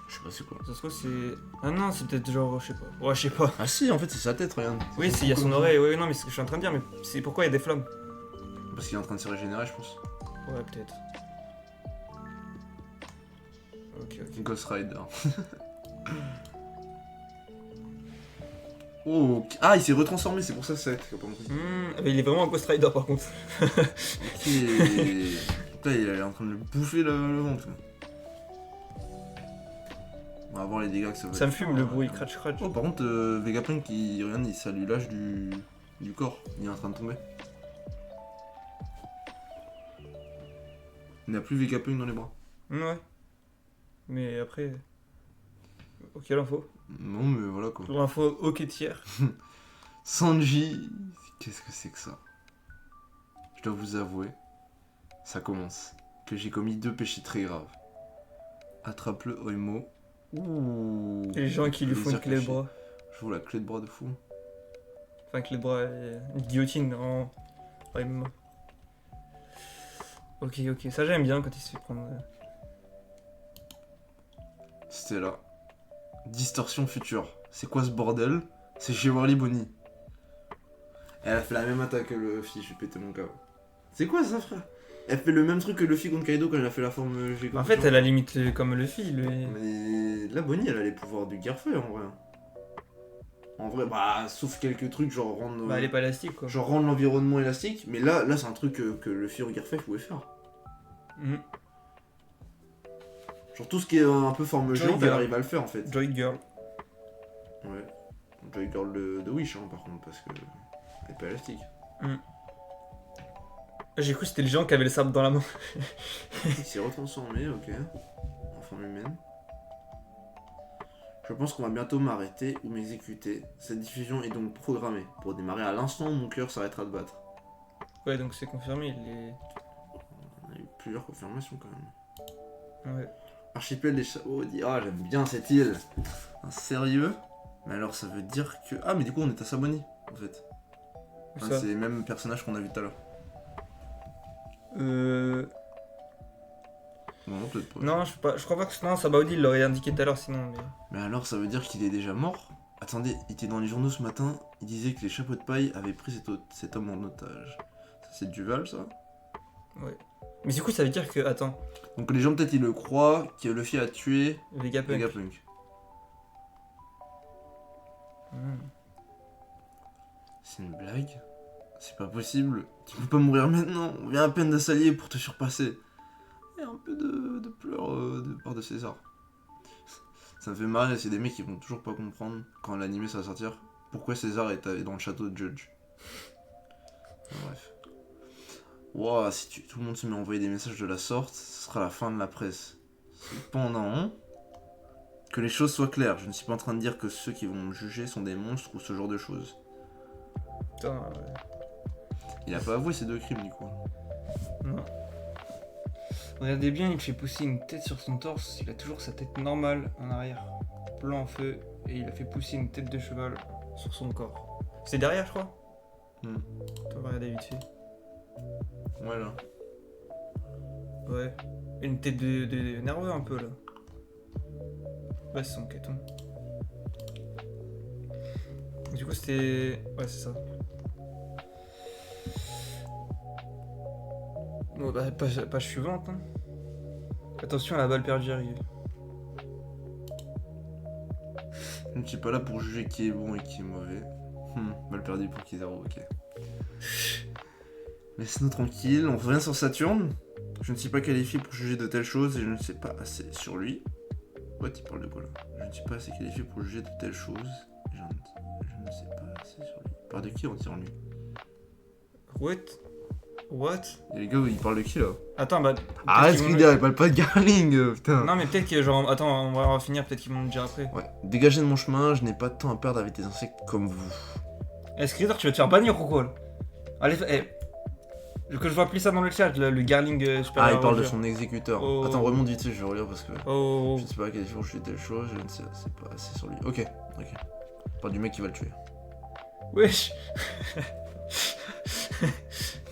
Je sais pas c'est quoi. Ça se trouve, c'est. Ah non, c'est peut-être genre. Je sais pas. Ouais, je sais pas. Ah si, en fait, c'est sa tête, regarde. Oui, il y a son oreille. Oui, non, mais c'est ce que je suis en train de dire. Mais c'est pourquoi il y a des flammes? Parce qu'il est en train de se régénérer, je pense. Ouais, peut-être. Ok. Ghost Rider. Oh, ok. Ah, il s'est retransformé, c'est pour ça que ça a pas compris. Mais il est vraiment un Ghost Rider par contre. Ok. Putain, il est en train de le bouffer le ventre. On va voir les dégâts que ça va Ça me faire, fume le bruit, cratch. Oh, par contre, Vegapunk, regarde, ça lui lâche du corps. Il est en train de tomber. Il n'a plus Vegapunk dans les bras. Ouais. Mais après. Ok, l'info. Non, mais voilà quoi. Pour l'info, ok tiers. Sanji, qu'est-ce que c'est que ça? Je dois vous avouer, ça commence, que j'ai commis 2 péchés très graves. Attrape-le, Oimo. Ouh. Et les gens qui lui font une clé de bras. Je vous la clé de bras de fou. Enfin, clé de bras, une guillotine en. Ouais, MMA. Ok, ça j'aime bien quand il se fait prendre. C'était là. Distorsion future. C'est quoi ce bordel? C'est chez Warly Bonnie. Elle a fait la même attaque que Luffy, je vais péter mon câble. C'est quoi ça, frère? Elle fait le même truc que Luffy contre Kaido quand elle a fait la forme G. En fait, elle a limite comme Luffy. Mais là, Bonnie, elle a les pouvoirs du Garfeu en vrai. En vrai, bah, sauf quelques trucs, genre rendre. Bah, elle est pas élastique quoi. Genre rendre l'environnement élastique, mais là c'est un truc que Luffy ou Garfeu pouvait faire. Genre tout ce qui est un peu forme Joy géante, elle Girl. arrive à le faire en fait. Joy Girl. Ouais. Joy Girl de Wish, hein, par contre, parce que. Elle est pas élastique. J'ai cru que c'était les gens qui avaient le sabre dans la main. Il s'est retransformé, ok. En forme humaine. Je pense qu'on va bientôt m'arrêter ou m'exécuter. Cette diffusion est donc programmée pour démarrer à l'instant où mon cœur s'arrêtera de battre. Ouais, donc c'est confirmé. On a eu plusieurs confirmations quand même. Ouais. Archipel des Chaos dit ah j'aime bien cette île. Ah, sérieux? Mais alors ça veut dire que. Ah mais du coup on est à Saboni en fait. Enfin, Ça. c'est les mêmes personnages qu'on a vu tout à l'heure. Non, peut-être pas. Non, je crois pas que. Non, Sabaody il l'aurait indiqué tout à l'heure sinon. Mais alors ça veut dire qu'il est déjà mort? Attendez, il était dans les journaux ce matin, il disait que les chapeaux de paille avaient pris cet homme en otage. Ça c'est Duval ça? Ouais. Mais du coup, ça veut dire que. Attends. Donc les gens peut-être ils le croient que Luffy a tué Vegapunk. Vegapunk. C'est une blague? C'est pas possible. Tu peux pas mourir maintenant. On vient à peine de s'allier pour te surpasser. Il y a un peu de pleurs de part de César. Ça me fait marrer, c'est des mecs qui vont toujours pas comprendre quand l'animé ça va sortir. Pourquoi César est dans le château de Judge. Bref. Wow, si tout le monde se met à envoyer des messages de la sorte, ce sera la fin de la presse. Cependant, que les choses soient claires, je ne suis pas en train de dire que ceux qui vont me juger sont des monstres ou ce genre de choses. Putain, Il a pas avoué ces 2 crimes du coup. non. Regardez bien, il fait pousser une tête sur son torse. Il a toujours sa tête normale en arrière, plan en feu, et il a fait pousser une tête de cheval sur son corps. C'est derrière, je crois. On va regarder vite fait. Voilà. Ouais. Et une tête de nerveux un peu là. Ouais, c'est son caton. Du coup, c'était. Ouais, c'est ça. Bon, bah, page suivante. Hein. Attention à la balle perdue arrive. Je ne suis pas là pour juger qui est bon et qui est mauvais. Mal perdu pour Kizaru, ok. Laisse-nous tranquille, on revient sur Saturne. Je ne suis pas qualifié pour juger de telles choses et je ne sais pas assez sur lui. What, il parle de quoi là? Je ne suis pas assez qualifié pour juger de telles choses et je ne sais pas assez sur lui. Il parle de qui en disant lui? What? Et les gars, il parle de qui là? Attends, bah. Arrête ce qu'il dit, il parle pas de Garling, putain. Non, mais peut-être que genre. Attends, on va finir, peut-être qu'ils vont le dire après. Ouais, dégagez de mon chemin, je n'ai pas de temps à perdre avec des insectes comme vous. Eh, Scritter, tu vas te faire bannir ou quoi là? Allez, Que je vois plus ça dans le chat, le Garling Super Ah, il parle de Roger. son exécuteur. Oh. Attends, remonte vite, je vais relire parce que Oh. je ne sais pas à quel jour je suis tel chose, je ne sais c'est pas assez sur lui. Ok. On parle du mec qui va le tuer. Wesh.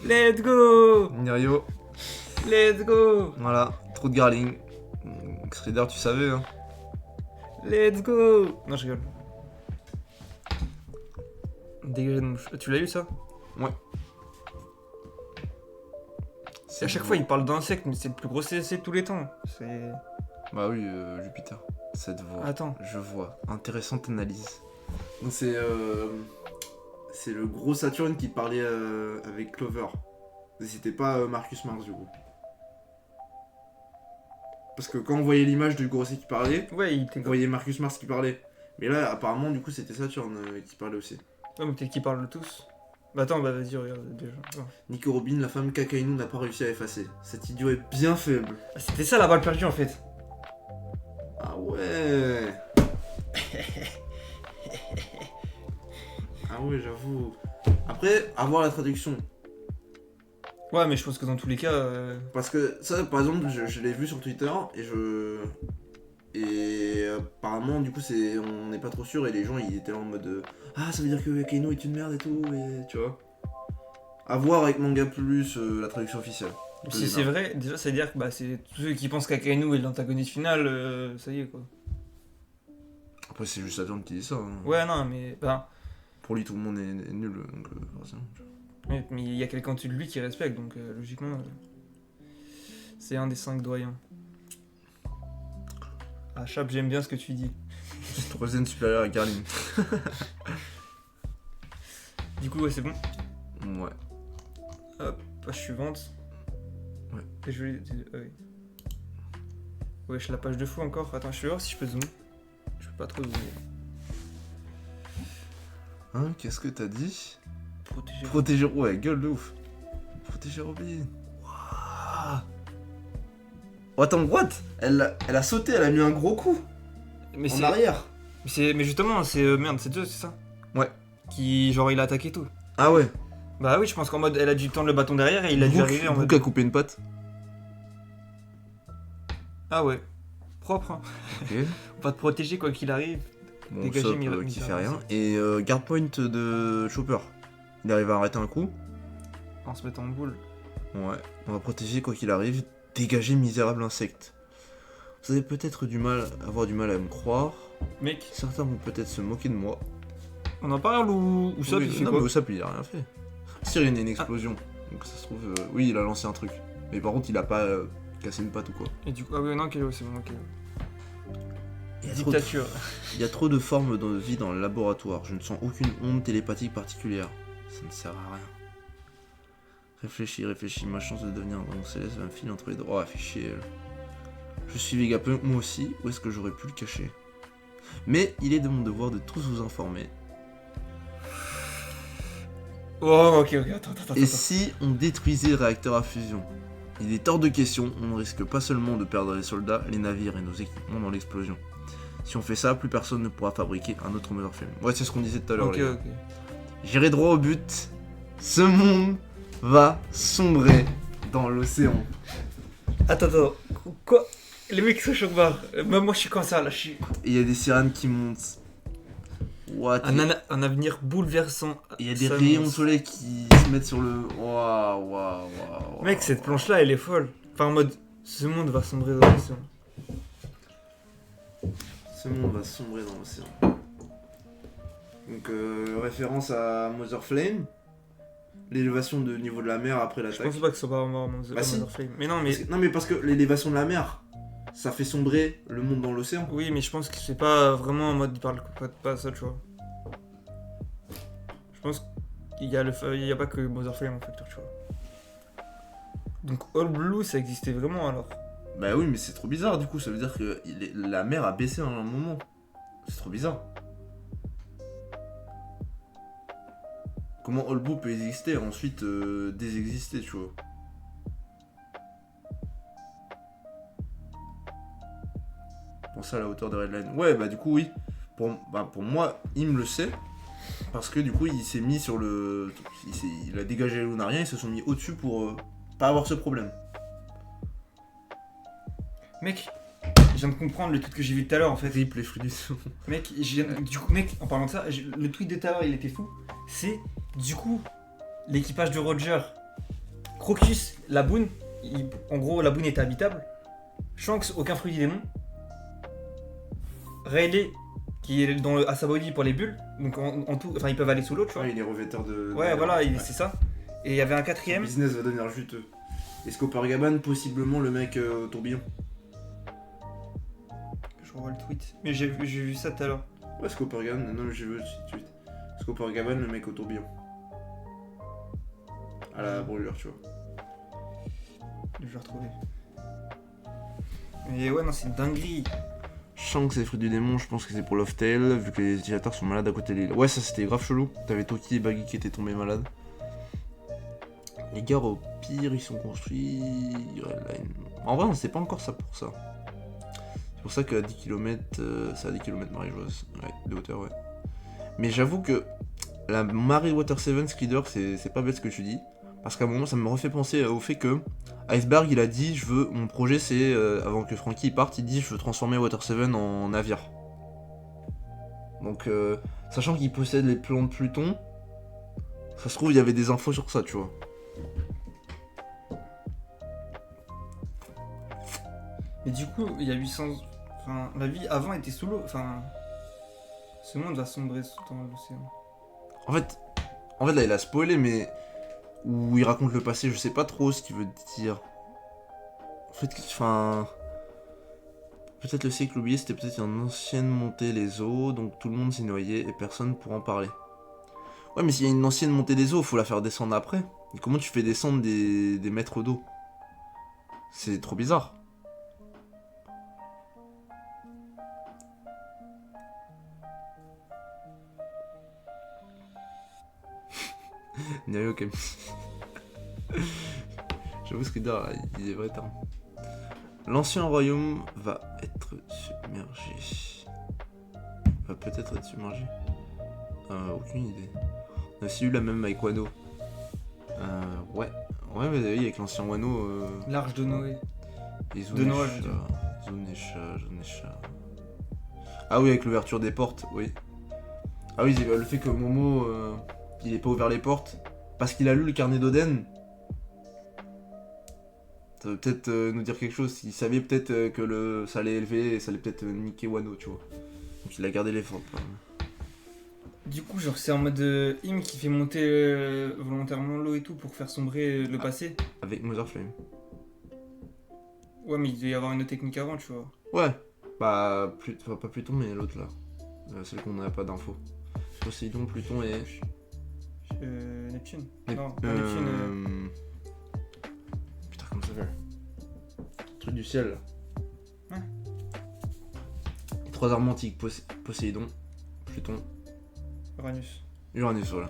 Let's go. Nirio, Let's go. voilà, trop de Garling. Xrider, tu savais, hein. Let's go. Non, je rigole. Dégagé de mouche. Tu l'as eu ça? Et à chaque fois il parle d'insectes, mais c'est le plus gros CSC de tous les temps. C'est. Bah oui, Jupiter. Cette voix. Attends. Je vois. Intéressante analyse. Donc c'est le gros Saturne qui parlait avec Clover. C'était pas Marcus Mars du coup. Parce que quand on voyait l'image du gros C qui parlait, Ouais, il on était. voyait Marcus Mars qui parlait. Mais là, apparemment, du coup, c'était Saturne qui parlait aussi. Ouais, mais peut-être qu'ils parlent tous. Bah attends, bah vas-y, regarde déjà. Oh. Nico Robin, la femme qu'Akainu n'a pas réussi à effacer. Cet idiot est bien faible. Ah, c'était ça la balle perdue en fait. Ah ouais. Ah ouais, j'avoue. Après, avoir la traduction. Ouais, mais je pense que dans tous les cas. Parce que ça, par exemple, je l'ai vu sur Twitter et apparemment, du coup, on n'est pas trop sûr et les gens ils étaient là en mode ah, ça veut dire que Akainu est une merde et tout, et tu vois. À voir avec Manga Plus la traduction officielle. Si c'est vrai, déjà ça veut dire que bah, c'est tous ceux qui pensent qu'Akainu est l'antagoniste final, ça y est quoi. Après, c'est juste Saturne qui dit ça. Hein. Ouais, non, mais. Bah, Pour lui, tout le monde est nul, donc forcément. ouais, mais il y a quelqu'un au-dessus de lui qui respecte, donc logiquement. C'est un des 5 doyens. Ah, Chap, j'aime bien ce que tu dis. Troisième supérieur à Garling. Du coup, ouais, c'est bon. Ouais. Hop, page suivante. Ouais. Et je vais. Ouais. Wesh, la page de fou encore. Attends, je vais voir si je peux zoomer. Je peux pas trop zoomer. Hein, qu'est-ce que t'as dit? Protéger. Protéger. Ouais, gueule de ouf. Protéger Robin. Waouh. Oh, attends, what? Elle a sauté, elle a mis un gros coup. Mais En c'est. arrière. Mais justement, c'est. Merde, c'est Zeus, c'est ça? Ouais. Qui, genre, il a attaqué tout. Ah ouais. Bah oui, je pense qu'en mode, elle a dû tendre le bâton derrière et il a dû arriver en mode. Book a coupé une patte. Ah ouais. Propre, hein. Ok. On va te protéger quoi qu'il arrive. Bon, Dégager Sop, Mira- qui Mira- fait rien. Et guard point de Chopper. Il arrive à arrêter un coup. En se mettant en boule. Ouais. On va protéger quoi qu'il arrive. Dégager misérable insecte. Vous avez peut-être avoir du mal à me croire. Mec, Certains vont peut-être se moquer de moi. on en parle ou ça, Oui, il fait non, quoi? mais Usopp, il a rien fait. Si, il y a une explosion. Donc ça se trouve, oui, il a lancé un truc. Mais par contre, il a pas cassé une patte ou quoi. Et du coup, ah ouais, non, ok, ouais, c'est bon, ok. Il y a trop de- Dictature. Il y a trop de formes de vie dans le laboratoire. Je ne sens aucune onde télépathique particulière. Ça ne sert à rien. Réfléchis, ma chance de devenir un dragon céleste va me filer entre les doigts. Oh, fait chier, elle. Je suis Vegapunk, moi aussi. Où est-ce que j'aurais pu le cacher? Mais il est de mon devoir de tous vous informer. Oh, ok, attends. Et si on détruisait le réacteur à fusion? Il est hors de question, on ne risque pas seulement de perdre les soldats, les navires et nos équipements dans l'explosion. Si on fait ça, plus personne ne pourra fabriquer un autre moteur film. Ouais, c'est ce qu'on disait tout à l'heure. Ok, les gars. ok. J'irai droit au but. Ce monde va sombrer dans l'océan. Attends. Quoi? Les mecs sont choc barre. Même moi, je suis comme ça, là, je suis. Et il y a des sirènes qui montent. What? Un avenir bouleversant. Il y a des s'annonce. rayons de soleil qui se mettent sur le. Waouh. Mec, cette planche-là, elle est folle. Enfin, en mode, ce monde va sombrer dans l'océan. Ce monde va sombrer dans l'océan. Donc, référence à Mother Flame. L'élévation de niveau de la mer après Je l'attaque. pense pas que ce soit pas vraiment Bah si. Mother Flame. Mais non, mais. Non, mais parce que l'élévation de la mer, ça fait sombrer le monde dans l'océan. Oui, mais je pense que c'est pas vraiment en mode, il parle pas de ça, tu vois. Je pense qu'il y a pas que Mother Flame en facteur, tu vois. Donc All Blue, ça existait vraiment alors. Bah oui, mais c'est trop bizarre du coup, ça veut dire que la mer a baissé à un moment. C'est trop bizarre. Comment All Blue peut exister et ensuite désexister, tu vois. Pour ça à la hauteur de Redline. Ouais, bah du coup, oui. Pour moi, il me le sait. Parce que du coup, il s'est mis sur le. Il a dégagé les Lunariens, ils se sont mis au-dessus pour pas avoir ce problème. Mec, je viens de comprendre le tweet que j'ai vu tout à l'heure en fait. Rip les fruits du son. Mec, du coup, mec, en parlant de ça, le tweet de tout à l'heure il était fou. C'est du coup l'équipage de Roger, Crocus, la boune. En gros, la boune était habitable. Shanks, aucun fruit du démon. Rayleigh, qui est dans le Asabodi pour les bulles. Donc en tout, enfin ils peuvent aller sous l'eau, tu vois. Ouais, il est revêteur de. Ouais, voilà, c'est ça. Et il y avait un Le quatrième. business va devenir juteux. Et Scopergaman, possiblement le mec au tourbillon. Je revois le tweet. Mais j'ai vu ça tout à l'heure. Ouais, Scopergaman, non, j'ai vu tout de suite. Scopergaman, le mec au tourbillon. À la brûlure, tu vois. Je vais retrouver. Mais ouais, non, c'est une dinguerie. Shanks et Fruits du Démon, je pense que c'est pour Loftail, vu que les utilisateurs sont malades à côté de l'île. Ouais, ça c'était grave chelou. T'avais Toki et Baggy qui étaient tombés malades. Les gars, au pire, ils sont construits. En vrai, on sait pas encore ça pour ça. C'est pour ça qu'à 10 km, c'est à 10 km marégeoise. Ouais, de hauteur, ouais. Mais j'avoue que la marée Water 7 Skrider, c'est pas bête ce que tu dis. Parce qu'à un moment, ça me refait penser au fait que Iceberg, il a dit, mon projet c'est, avant que Frankie parte, il dit, je veux transformer Water 7 en navire. Donc, sachant qu'il possède les plans de Pluton, ça se trouve, il y avait des infos sur ça, tu vois. Mais du coup, il y a 800... Enfin, la vie avant était sous l'eau. Enfin, ce monde va sombrer dans l'océan. En fait, là, il a spoilé, mais... Où il raconte le passé, je sais pas trop ce qu'il veut dire. En fait, enfin... Peut-être le siècle oublié, c'était peut-être une ancienne montée les eaux, donc tout le monde s'est noyé et personne pour en parler. Ouais, mais s'il y a une ancienne montée des eaux, faut la faire descendre après. Et comment tu fais descendre des mètres d'eau? C'est trop bizarre. Nayo Kami. J'avoue ce que dire là, il dit des vrais termes. L'ancien royaume va être submergé. Va peut-être être submergé. Aucune idée. On a aussi eu la même avec Wano. Ouais. Ouais, mais oui, avec l'ancien Wano. L'arche de Noé. Et De Noël, je veux dire. Zunesha. Ah oui, avec l'ouverture des portes, oui. Ah oui, le fait que Momo, il ait pas ouvert les portes, parce qu'il a lu le carnet d'Oden. Ça veut peut-être nous dire quelque chose. Il savait peut-être que ça allait élever et ça allait peut-être niquer Wano, tu vois. Donc il a gardé les portes. Du coup, genre, c'est en mode Im qui fait monter volontairement l'eau et tout pour faire sombrer le passé. Avec Mother Flame. Ouais, mais il devait y avoir une autre technique avant, tu vois. Ouais. Bah, pas Pluton, mais l'autre là. Celle qu'on n'a pas d'infos. Poséidon, Pluton et... Neptune. Nep- Non, pas Neptune. Putain, comment ça s'appelle? Truc du ciel là. Ouais. Les trois armes antiques, Poséidon, Pluton, Uranus. Uranus, voilà.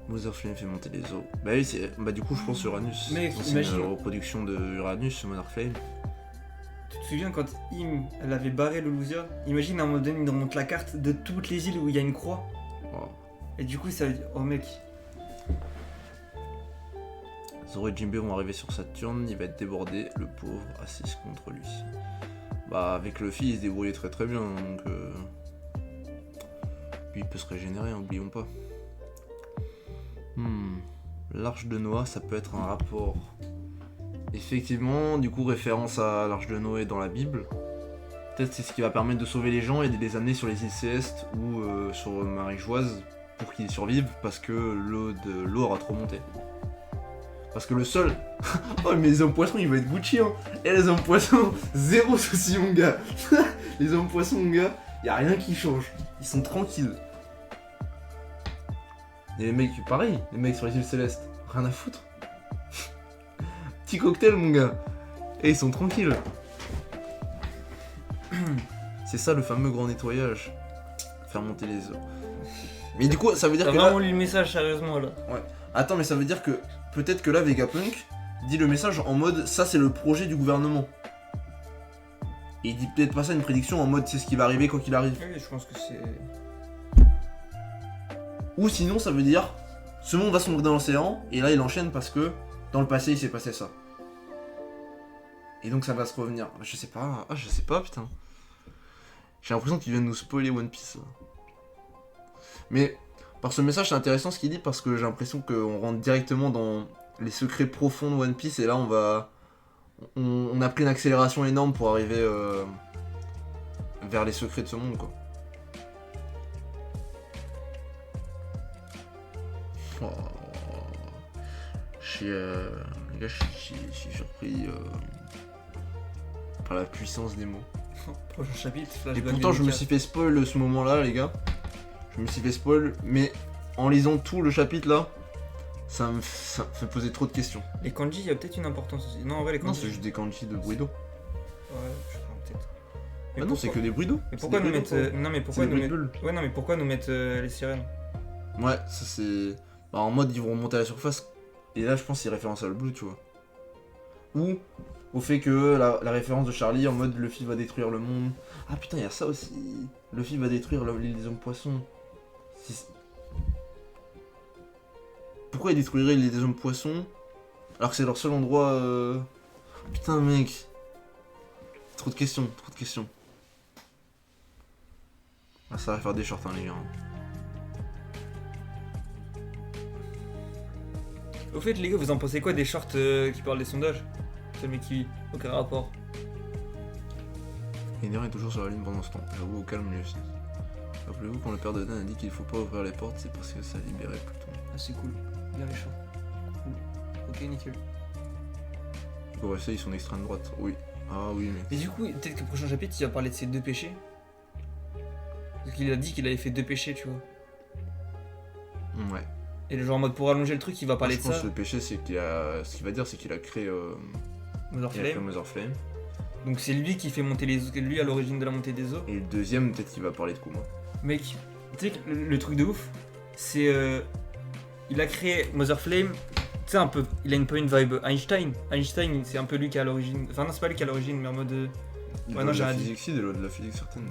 Mother Flame fait monter les eaux. Bah oui, bah du coup je pense Uranus. Mec, c'est imagine. une reproduction de Uranus, Mother Flame. Tu te souviens quand Im, elle avait barré le loser? Imagine à un moment donné, il remonte la carte de toutes les îles où il y a une croix. Oh. Et du coup, ça veut dire... Oh mec. Zoro et Jinbe vont arriver sur Saturne, il va être débordé, le pauvre, à 6 contre lui. Bah avec Luffy il se débrouillait très très bien, donc lui il peut se régénérer, hein, oublions pas. L'Arche de Noah, ça peut être un rapport. Effectivement, du coup référence à l'Arche de Noé dans la Bible. Peut-être c'est ce qui va permettre de sauver les gens et de les amener sur les îles Célestes ou sur Marégeoise pour qu'ils survivent parce que l'eau aura trop monté. Parce que le sol... Oh mais les hommes poissons ils vont être Gucci hein. Et les hommes poissons, zéro souci mon gars. Les hommes poissons mon gars, y'a rien qui change. Ils sont tranquilles. Et les mecs, pareil, les mecs sur les îles Célestes, rien à foutre. Petit cocktail mon gars. Et ils sont tranquilles. C'est ça le fameux grand nettoyage. Faire monter les eaux. Mais du coup ça veut dire T'as que vraiment là... lu le message sérieusement là. Ouais. Attends mais ça veut dire que... Peut-être que là Vegapunk, Il dit le message en mode ça c'est le projet du gouvernement. Et il dit peut-être pas ça une prédiction en mode c'est ce qui va arriver quoi qu'il arrive. Oui, je pense que c'est. Ou sinon ça veut dire ce monde va sombrer dans l'océan et là il enchaîne parce que dans le passé il s'est passé ça. Et donc ça va se revenir. Je sais pas. Ah je sais pas putain. J'ai l'impression qu'il vient de nous spoiler One Piece. Mais par ce message c'est intéressant ce qu'il dit parce que j'ai l'impression qu'on rentre directement dans les secrets profonds de One Piece et là on a pris une accélération énorme pour arriver vers les secrets de ce monde quoi. Oh. Les gars, je suis surpris par la puissance des mots. Prochain chapitre, Et flashback. pourtant je me suis fait spoil ce moment-là les gars. Je me suis fait spoil, mais en lisant tout le chapitre là, ça me fait poser trop de questions. Les kanji, il y a peut-être une importance aussi. Non, en vrai, les Non, kanji. c'est juste des kanji de Bruido. Ouais, je crois peut-être. Mais Ah non, c'est que des Bruido. Mais pourquoi nous mettre. Non, mais pourquoi C'est nous des mettre. bulles. Ouais, non, mais pourquoi nous mettre les sirènes? Ouais, ça c'est. Bah, en mode ils vont remonter à la surface. Et là, je pense qu'il référence à le bleu, tu vois. Ou au fait que la référence de Charlie en mode Luffy va détruire le monde. Ah putain, il y a ça aussi. Luffy va détruire l'île des hommes poissons. Pourquoi il détruirait l'île des hommes poissons alors que c'est leur seul endroit. Putain, mec. Trop de questions, trop de questions. Ah, ça va faire des shorts, hein, les gars. Au fait, les gars, vous en pensez quoi des shorts qui parlent des sondages? C'est mais qui. Aucun rapport. Iner est toujours sur la ligne pendant ce temps. J'avoue, au calme, lui aussi. Rappelez-vous, quand le père de Dan a dit qu'il faut pas ouvrir les portes, c'est parce que ça libérait Pluton. Ah, c'est cool. Bien les shorts. Cool. Ok, nickel. Gorosei, ils sont d'extrême droite. Oui. Ah oui, mais. Et du coup, peut-être que le prochain chapitre, il va parler de ses 2 péchés. Parce qu'il a dit qu'il avait fait 2 péchés, tu vois. Ouais. Et le genre en mode pour allonger le truc, il va parler je de pense ça. que le péché, c'est qu'il a. Ce qu'il va dire, c'est qu'il a créé. Mother Il a créé Flame. Mother Flame. Donc c'est lui qui fait monter les eaux, lui à l'origine de la montée des eaux. Et le deuxième, peut-être qu'il va parler de Kuma. Mec, tu sais que le truc de ouf, c'est il a créé Mother Flame. Tu sais un peu, il a un peu une vibe Einstein. Einstein, c'est un peu lui qui est à l'origine. Enfin non, c'est pas lui qui est à l'origine, mais en mode. Il Ouais, doit non, de j'ai la rien dit. physique, si, de la physique certaine.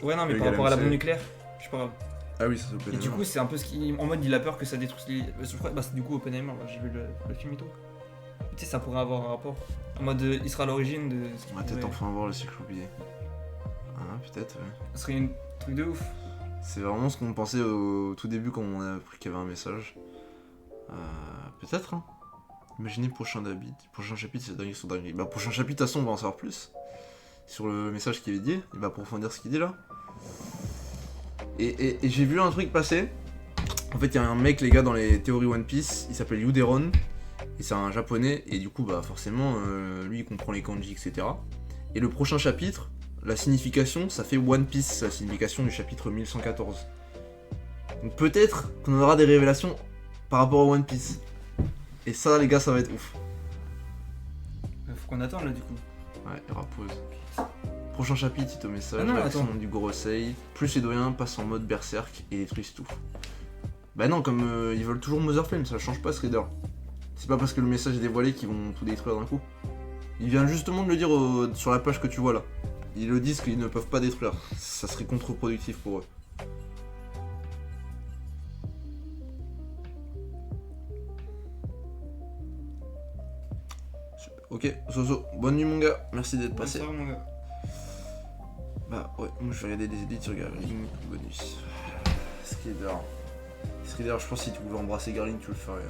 Ouais non, mais Le par rapport à la bombe galaxie. nucléaire, je sais pas. Ah oui, ça c'est Et Oppenheimer. du coup, c'est un peu ce qui. En mode, il a peur que ça détruise les. Je crois bah, c'est du coup Oppenheimer, j'ai vu le film et tout. Tu sais, ça pourrait avoir un rapport. En mode, il sera à l'origine de. ce qui On va peut-être pourrait- enfin voir le cyclopédie. Ah, peut-être, ouais. Ça serait un truc de ouf. C'est vraiment ce qu'on pensait au tout début quand on a appris qu'il y avait un message. Peut-être, hein. Imaginez prochain chapitre, c'est dingue sur dingue. Bah, prochain chapitre, de toute façon, on va en savoir plus. Sur le message qu'il est dit, il va approfondir ce qu'il dit là. Et j'ai vu un truc passer. En fait, il y a un mec, les gars, dans les théories One Piece, il s'appelle Yuderon. Et c'est un japonais, et du coup, bah forcément, lui, il comprend les kanji, etc. Et le prochain chapitre, la signification, ça fait One Piece, la signification du chapitre 1114. Donc peut-être qu'on aura des révélations par rapport à One Piece. Et ça, les gars, ça va être ouf. Faut qu'on attende là du coup. Ouais, il y aura pause. Prochain chapitre, il te met ça, Ah non, l'action attends. du Gorosei. Plus les doyens passent en mode berserk et détruisent tout. Bah non, comme ils veulent toujours Mother Flame, ça change pas ce Reader. C'est pas parce que le message est dévoilé qu'ils vont tout détruire d'un coup. Il vient justement de le dire sur la page que tu vois là. Ils le disent qu'ils ne peuvent pas détruire. Ça serait contre-productif pour eux. Super. Ok, Zozo, bonne nuit mon gars, merci d'être passé. Ça va, mon gars. Bah ouais, moi je vais regarder des edits sur Garling, bonus. Skrider. Skrider, je pense que si tu voulais embrasser Garling, tu le ferais.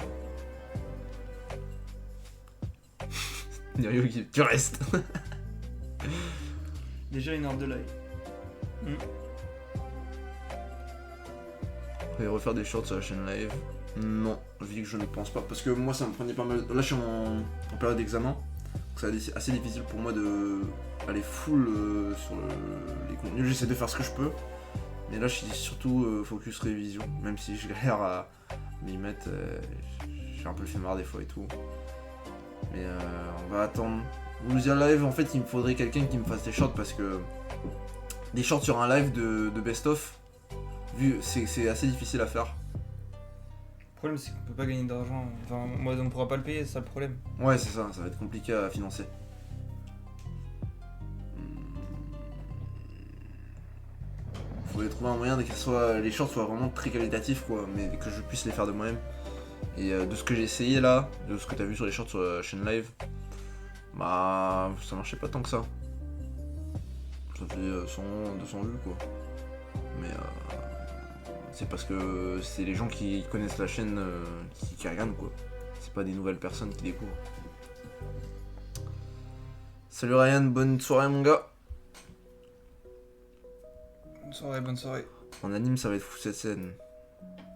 Nirio qui... Tu restes. Déjà une heure de live. On va refaire des shorts sur la chaîne live. Non, je dis que je ne pense pas. Parce que moi ça me prenait pas mal. Là je suis en période d'examen. Donc ça va être assez difficile pour moi de aller full sur les contenus. J'essaie de faire ce que je peux. Mais là je suis surtout focus révision. Même si je galère à m'y mettre. J'ai un peu le flemmard des fois et tout. Mais on va attendre. Vous dire live, en fait il me faudrait quelqu'un qui me fasse des shorts parce que des shorts sur un live de best-of, vu c'est assez difficile à faire. problème, c'est qu'on peut pas gagner d'argent. Enfin, moi, on pourra pas le payer, c'est ça le problème. Ouais, c'est ça va être compliqué à financer. Faudrait trouver un moyen que les shorts soient vraiment très qualitatifs, quoi, mais que je puisse les faire de moi-même. Et de ce que j'ai essayé là, de ce que t'as vu sur les shorts sur la chaîne live, bah ça marchait pas tant que ça. Ça fait 100, 200 vues quoi. Mais c'est parce que c'est les gens qui connaissent la chaîne qui regardent quoi. C'est pas des nouvelles personnes qui découvrent. Salut Ryan, bonne soirée mon gars. Bonne soirée. En anime ça va être fou cette scène.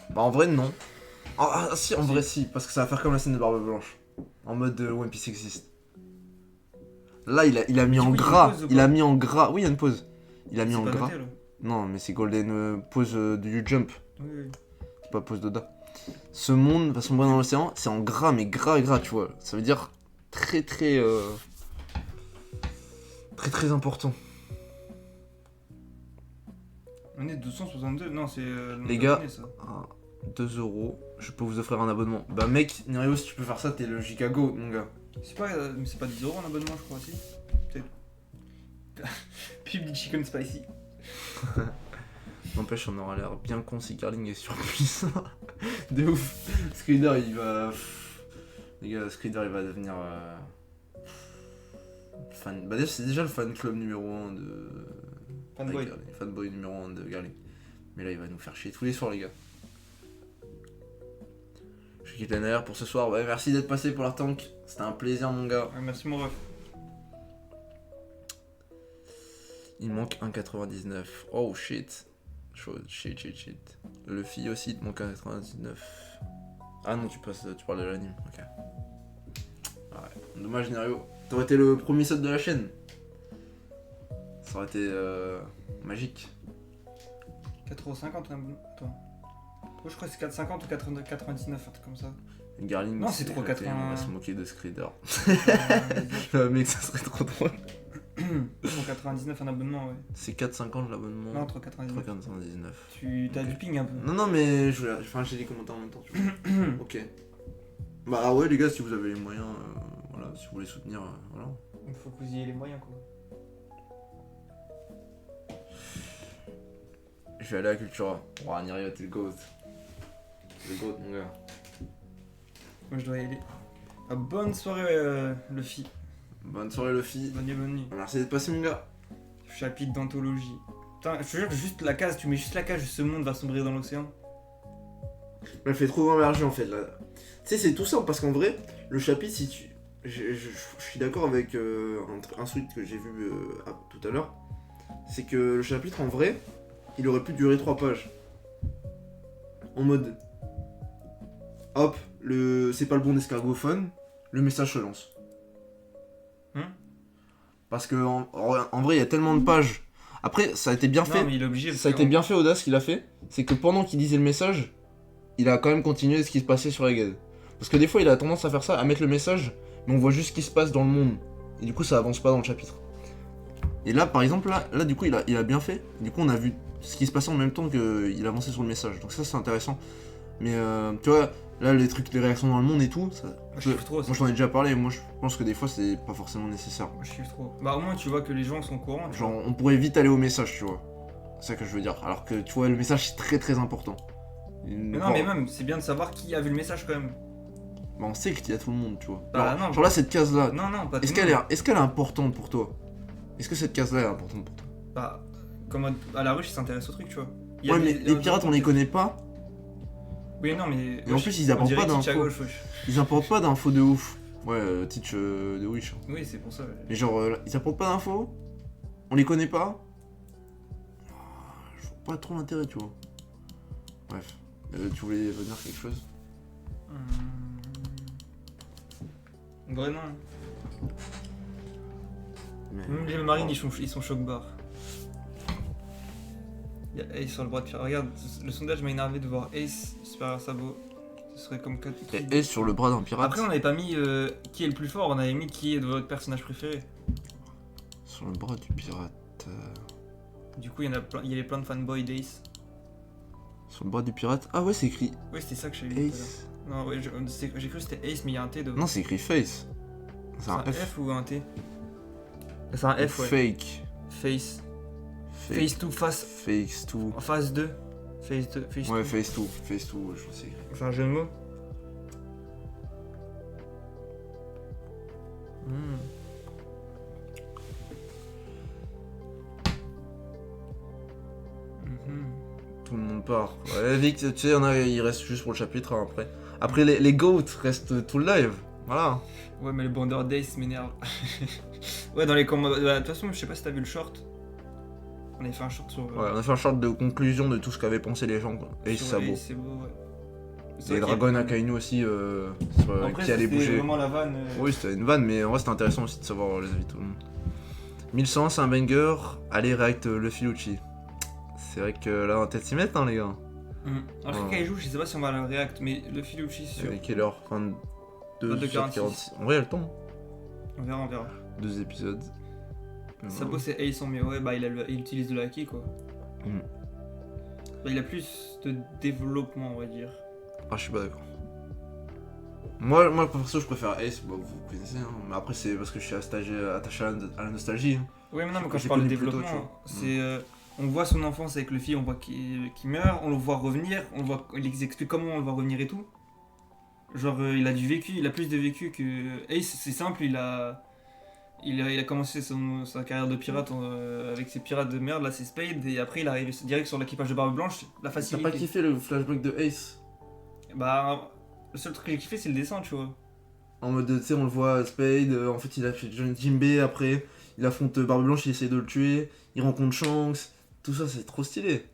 Bah en vrai non. Ah si, en vrai si, parce que ça va faire comme la scène de Barbe Blanche. En mode One Piece existe. Là il a mis en gras. Il a mis en gras. Oui il y a une pause. Il a mis en gras. Noté, non mais c'est Golden pause de You-Jump. oui. C'est pas pause d'Oda. Ce monde va sombrer dans l'océan, c'est en gras mais gras tu vois. Ça veut dire très très important. On est 262, non c'est... Les gars, abonnés, ça. 2€, je peux vous offrir un abonnement. Bah mec, Nirio, si tu peux faire ça, t'es le Chicago, mon gars. C'est pas, mais c'est pas 10€ un abonnement, je crois aussi. Peut-être. Pub du Chicken Spicy. N'empêche, on aura l'air bien con si Carling est surpuissant. De ouf. Skrider, il va... Les gars, Skrider, il va devenir... fan... Bah c'est déjà le fan club numéro 1 de... Fanboy. Fanboy numéro 1 de Garling. Mais là, il va nous faire chier tous les soirs, les gars. Je quitte la NR pour ce soir. Ouais, merci d'être passé pour la tank. C'était un plaisir, mon gars. Ouais, merci, mon ref. Il manque 1,99. Oh shit. Shit. Le Luffy aussi, il te manque 1,99. Ah non, tu parles de l'anime. Ok. Ouais. Dommage, Nerio. T'aurais été le premier sub de la chaîne. Ça aurait été magique. 4,50€, attends. Je crois que c'est 4,50 ou 4,99, un truc comme ça. Garling, non, c'est 3,80. On va se moquer de Skrider. Mec, ça serait trop drôle. 3,99 un abonnement, ouais. C'est 4,50 l'abonnement. Non, 3,99. 3,99. T'as du ping un peu. Non, mais j'ai des commentaires en même temps, tu vois. Ok. Bah ouais, les gars, si vous avez les moyens, voilà, si vous voulez soutenir, voilà. Il faut que vous ayez les moyens, quoi. Je vais aller à Cultura. Oh, Nirio, t'es le GOAT. Le GOAT, mon gars. Moi, je dois y aller. Ah, bonne soirée, Luffy. Bonne soirée, Luffy. Bonne nuit. Merci d'être passé, mon gars. Chapitre d'anthologie. Putain, je te jure, juste la case, tu mets juste la case, ce monde va sombrer dans l'océan. Elle fait trop émerger en fait là. Tu sais, c'est tout simple parce qu'en vrai, le chapitre, si tu. Je suis d'accord avec un tweet que j'ai vu tout à l'heure. C'est que le chapitre en vrai, il aurait pu durer 3 pages. En mode. Hop, c'est pas le bon escargophone, le message se lance. Parce que en vrai, il y a tellement de pages. Après, ça a été bien fait. Non, mais il est obligé. Ça a été bien fait, Oda, ce qu'il a fait. C'est que pendant qu'il disait le message, il a quand même continué ce qui se passait sur Egghead. Parce que des fois, il a tendance à faire ça, à mettre le message, mais on voit juste ce qui se passe dans le monde. Et du coup, ça avance pas dans le chapitre. Et là, par exemple, là du coup, il a bien fait. Du coup, on a vu ce qui se passait en même temps qu'il avançait sur le message. Donc ça, c'est intéressant. Mais tu vois, là, les réactions dans le monde et tout, ça, je kiffe trop ça. moi, j'en ai déjà parlé. Moi, je pense que des fois, c'est pas forcément nécessaire. Moi, je kiffe trop. Bah, au moins, tu vois que les gens sont courants. Genre, on pourrait vite aller au message, tu vois. C'est ça que je veux dire. Alors que, tu vois, le message, c'est très très important. Mais non, mais même, c'est bien de savoir qui a vu le message quand même. Bah, on sait qu'il y a tout le monde, tu vois. Bah, non. Genre là, cette case-là. Non, pas tout Est-ce qu'elle est importante pour toi? Est-ce que cette case-là est importante pour toi? Bah, comme à la ruche, ils s'intéressent au truc, tu vois. Ouais, mais les pirates, on les connaît pas. Oui, non, mais. Et en plus, ils apportent pas d'infos. Ils apportent pas d'infos de ouf. Ouais, Teach de Wish. Oui, c'est pour ça. Mais genre, ils apportent pas d'infos. On les connaît pas. Je vois pas trop l'intérêt, tu vois. Bref. Tu voulais venir quelque chose? Vraiment. Mais... Même les marines, ils sont choc-barres. Il y a Ace sur le bras de pierre. Regarde, le sondage m'a énervé de voir Ace supérieur sabot. Ce serait comme 4. Et Ace sur le bras d'un pirate. Après, on n'avait pas mis qui est le plus fort, on avait mis qui est votre personnage préféré. Sur le bras du pirate. Du coup, il y a plein de fanboys d'Ace. Sur le bras du pirate. Ah ouais, c'est écrit Oui, c'était ça que j'ai vu tout Ace. à l'heure. Non, ouais, j'ai cru que c'était Ace, mais il y a un T devant. Non, c'est écrit Face. C'est un F ou un T? C'est un F, ouais. Fake. Face. Fake. Face 2, Face 2. phase 2. Face 2. Face Ouais, 2. Face 2. Face 2, je sais. C'est un jeu de mots. Tout le monde part. Ouais, Vic, tu sais, il reste juste pour le chapitre 1 après. Après, les GOAT restent tout le live. Voilà. Ouais, mais le Bonder Days m'énerve. Ouais, dans les commentaires. De toute façon, je sais pas si t'as vu le short. On avait fait un short sur. Ouais, on a fait un short de conclusion de tout ce qu'avaient pensé les gens, quoi. Et sur Sabo. Ace, c'est beau, ouais. Et Dragon Akainu aussi, Après, qui allait c'était bouger. vraiment la vanne. Oui, c'était une vanne, mais en vrai, c'était intéressant aussi de savoir les avis de tout le monde. 1100, c'est un banger. Allez, react le Filucci. C'est vrai que là, on va peut-être s'y mettre, hein, les gars. Alors, Ouais. Kaiju, je sais pas si on va le react, mais le Filucci, sûr. Avec quelle heure 22 22, sur 46. En vrai, il y a le temps. On verra, on verra. 2 épisodes. Sabo, c'est Ace en mieux. Ouais, bah, il utilise de la haki, quoi. Mm. Bah, il a plus de développement, on va dire. Ah, je suis pas d'accord. Moi, perso, je préfère Ace, bah, vous connaissez, hein. Mais après, c'est parce que je suis attaché à la nostalgie. Hein. Ouais, mais non, mais quand J'ai je parle de connu plus tôt, développement, tu vois. c'est. On voit son enfance avec Luffy, on voit qu'il meurt, on le voit revenir, il explique comment on le voit revenir et tout. Genre, il a du vécu, il a plus de vécu que. Ace, c'est simple, il a commencé sa carrière de pirate avec ses pirates de merde, là, c'est Spade, et après il arrive direct sur l'équipage de Barbe Blanche, la T'as facilité. pas kiffé le flashback de Ace? Bah, le seul truc que j'ai kiffé, c'est le dessin, tu vois. En mode, tu sais, on le voit Spade, en fait, il a fait Jinbei, après, il affronte Barbe Blanche, il essaie de le tuer, il rencontre Shanks, tout ça, c'est trop stylé.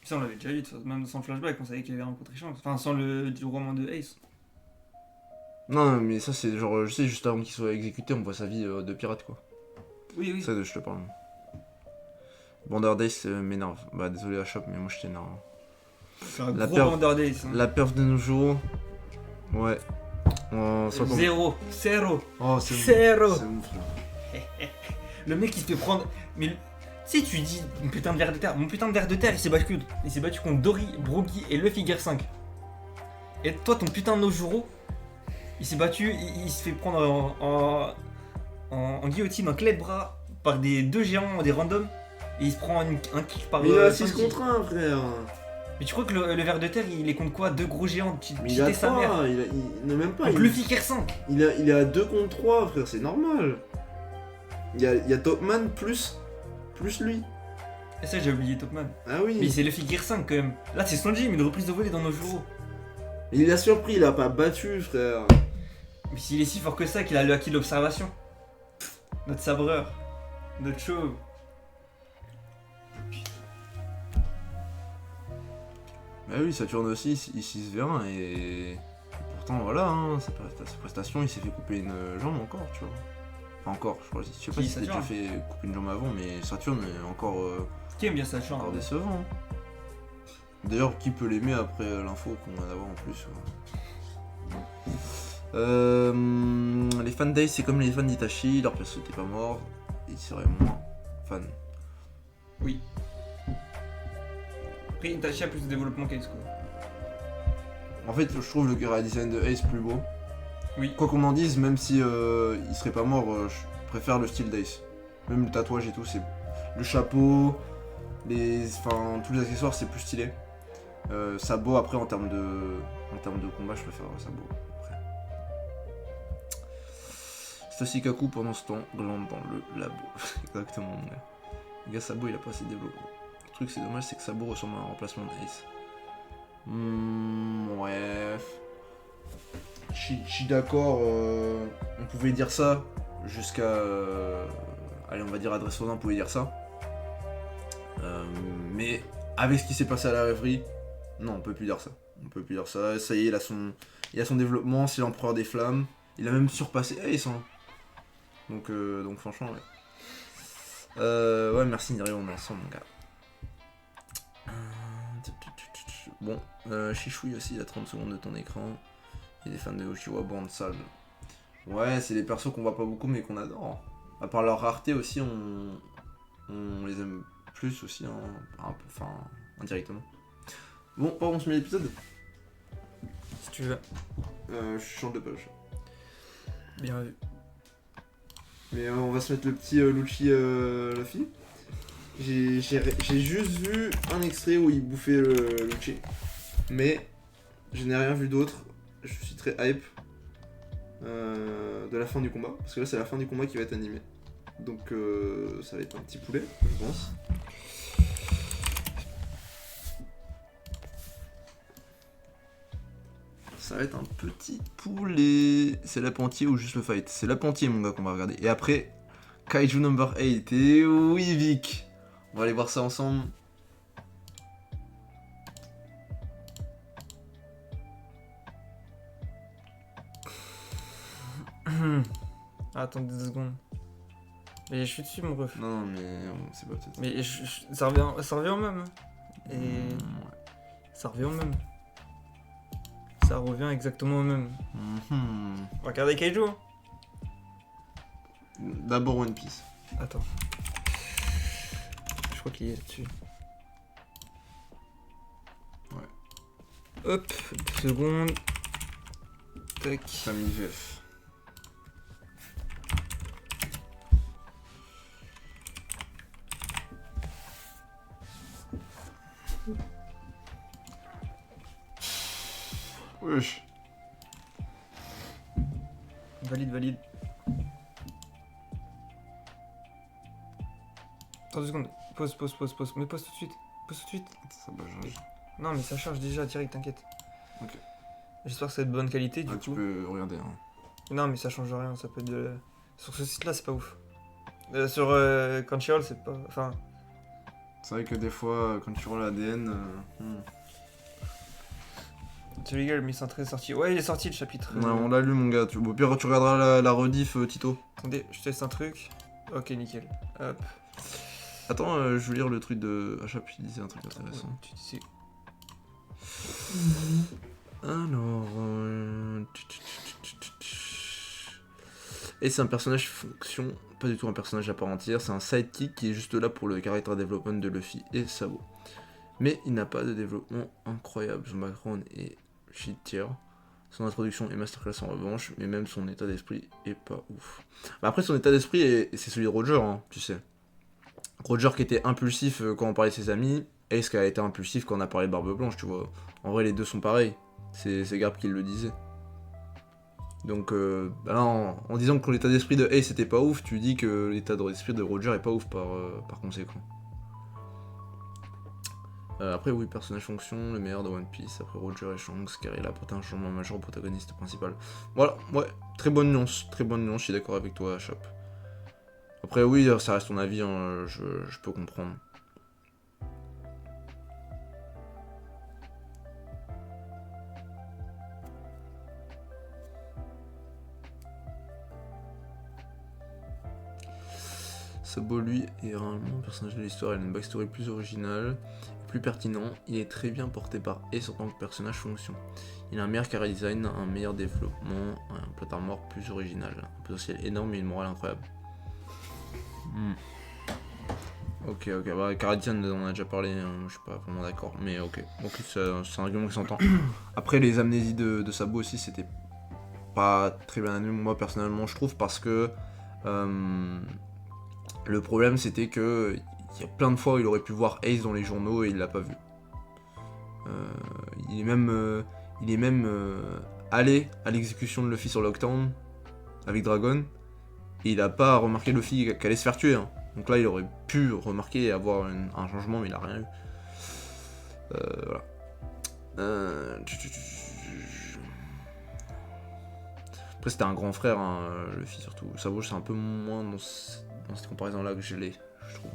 Ça, on l'avait déjà vu, même sans le flashback, on savait qu'il avait rencontré Shanks. Enfin, sans du roman de Ace. Non, mais ça, c'est genre, je sais, juste avant qu'il soit exécuté, on voit sa vie de pirate, quoi. Oui, oui. C'est ça que je te parle. Bonder Days m'énerve. Bah, désolé à Shop, mais moi je t'énerve. C'est un La gros perf- Bonder Days. Hein. La perf de nos jours. Ouais. Soit comme- Zéro. Oh, c'est bon. Zéro. C'est bon, frère. Le mec il se fait prendre. Mais tu sais, tu dis mon putain de ver de terre. Mon putain de ver de terre il s'est battu contre Dory, Brogy et Luffy Gear 5. Et toi, ton putain de Nojuro, il s'est battu, il se fait prendre en guillotine, en clé de bras par deux géants, des randoms. Et il se prend un kick par. Mais il a 6 Sanji. contre 1, frère. Mais tu crois que le ver de terre il est contre quoi? Deux gros géants, Mais il a sa mère. 3, il n'a même pas. Donc Luffy Gear 5. Il est à 2 contre 3, frère, c'est normal. Il y a Topman plus lui. Et ça, j'ai oublié Topman. Ah oui. Mais c'est Luffy Gear 5 quand même. Là, c'est Sanji, mais une reprise de volée dans Nojuro. Il a surpris, il a pas battu, frère. Mais s'il est si fort que ça, qu'il a le acquis de l'observation. Notre sabreur. Notre chauve. Bah oui, Saturne aussi, il 6v1 et pourtant voilà, hein, sa prestation, il s'est fait couper une jambe encore, tu vois. Enfin encore, je sais pas Qui, si s'était déjà Saturne fait couper une jambe avant, mais Saturne est encore, Qui aime bien sa chambre? encore décevant. Hein. D'ailleurs, qui peut l'aimer après l'info qu'on vient d'avoir en plus Les fans d'Ace, c'est comme les fans d'Itachi, leur perso n'était pas mort, ils seraient moins fans. Oui. Après, Itachi a plus de développement qu'Ace, quoi. En fait, je trouve le chara design de Ace plus beau. Oui. Quoi qu'on en dise, même si il serait pas mort, je préfère le style d'Ace. Même le tatouage et tout, c'est le chapeau, tous les accessoires, c'est plus stylé. Sabo après en termes de combat, je préfère Sabo. Après. Stasikaku pendant ce temps glande dans le labo. Exactement, mon gars. Le gars Sabo, il a pas assez de développement. Le truc, c'est dommage, c'est que Sabo ressemble à un remplacement d'Ace. Ouais. Je suis d'accord, on pouvait dire ça jusqu'à. Allez, on va dire Adressona, on pouvait dire ça. Mais avec ce qui s'est passé à la rêverie, non, on peut plus dire ça. On peut plus dire ça. Ça y est, il a son développement, c'est l'empereur des flammes. Il a même surpassé Ace. Hein. Donc franchement, ouais. Ouais, merci Niri, on est ensemble, mon gars. Bon, Chichoui aussi, il a 30 secondes de ton écran. Et des fans de Oshiwa, bande sale. Ouais, c'est des persos qu'on voit pas beaucoup mais qu'on adore. À part leur rareté aussi, on les aime plus aussi, hein, un peu, enfin, indirectement. Bon, par contre, on se met l'épisode. Si tu veux. Je change de page. Bien vu. Mais on va se mettre le petit Lucci Luffy. J'ai juste vu un extrait où il bouffait le Lucci. Mais je n'ai rien vu d'autre. Je suis très hype de la fin du combat. Parce que là, c'est la fin du combat qui va être animé. Donc ça va être un petit poulet, je pense. Ça va être un petit poulet. C'est l'apprenti ou juste le fight? C'est l'apprenti, mon gars, qu'on va regarder. Et après, Kaiju number 8. Et oui, Vic. On va aller voir ça ensemble. Attends 2 secondes. Mais je suis dessus, mon ref. Non, mais c'est pas peut-être. Mais ça revient au même. Et ça revient au même. Ça revient exactement au même. Regardez Kaiju. D'abord One Piece. Attends. Je crois qu'il est dessus. Ouais. Hop, 2 secondes. Tac. Famille VF. Wesh. Valide. Attends 2 secondes. Pause. Mais pause tout de suite. Ça va changer. Non, mais ça charge déjà direct, t'inquiète. Ok. J'espère que c'est de bonne qualité du Tu coup. peux regarder. Hein. Non, mais ça change rien, ça peut être de. Sur ce site là, c'est pas ouf. Sur Crunchyroll, c'est pas. Enfin. C'est vrai que des fois, quand tu roules l'ADN. Celui là, le 1113 est sorti. Ouais, il est sorti le chapitre. Ouais, on l'a lu, mon gars. Au pire, tu regarderas la rediff, Tito. Attendez, je teste un truc. Ok, nickel. Hop. Attends, je veux lire le truc de Hachap, il disait un truc intéressant. Tu disais. Alors. Et c'est un personnage fonction, pas du tout un personnage à part entière, c'est un sidekick qui est juste là pour le character development de Luffy et Sabo. Mais il n'a pas de développement incroyable, son background est shit tier. Son introduction est masterclass en revanche, mais même son état d'esprit est pas ouf. Bah après son état d'esprit, c'est celui de Roger, hein, tu sais. Roger qui était impulsif quand on parlait de ses amis, Ace qui a été impulsif quand on a parlé de Barbe Blanche, tu vois. En vrai, les deux sont pareils. C'est Garp qui le disait. Donc, bah là, en disant que l'état d'esprit de Ace était pas ouf, tu dis que l'état d'esprit de Roger est pas ouf par conséquent. Après, oui, personnage fonction, le meilleur de One Piece. Après Roger et Shanks, car il a apporté un changement majeur au protagoniste principal. Voilà, ouais, très bonne nuance, je suis d'accord avec toi, Chap. Après, oui, ça reste ton avis, hein, je peux comprendre. Sabo, lui, est réellement un personnage de l'histoire, il a une backstory plus originale, plus pertinent, il est très bien porté par Ace en tant que personnage fonction. Il a un meilleur chara design, un meilleur développement, un plot armor plus original, un potentiel énorme et une morale incroyable. Ok, bah chara design, on en a déjà parlé, je suis pas vraiment d'accord, mais ok, c'est un argument qui s'entend. Après, les amnésies de Sabo aussi, c'était pas très bien animé, moi personnellement, je trouve, parce que le problème c'était que il y a plein de fois où il aurait pu voir Ace dans les journaux et il l'a pas vu. Il est même allé à l'exécution de Luffy sur Lockdown avec Dragon et il a pas remarqué Luffy qui allait se faire tuer. Hein. Donc là il aurait pu remarquer et avoir un changement mais il a rien eu. Voilà. Après c'était un grand frère, hein, Luffy surtout. Sabo c'est un peu moins dans cette comparaison là que je l'ai, je trouve.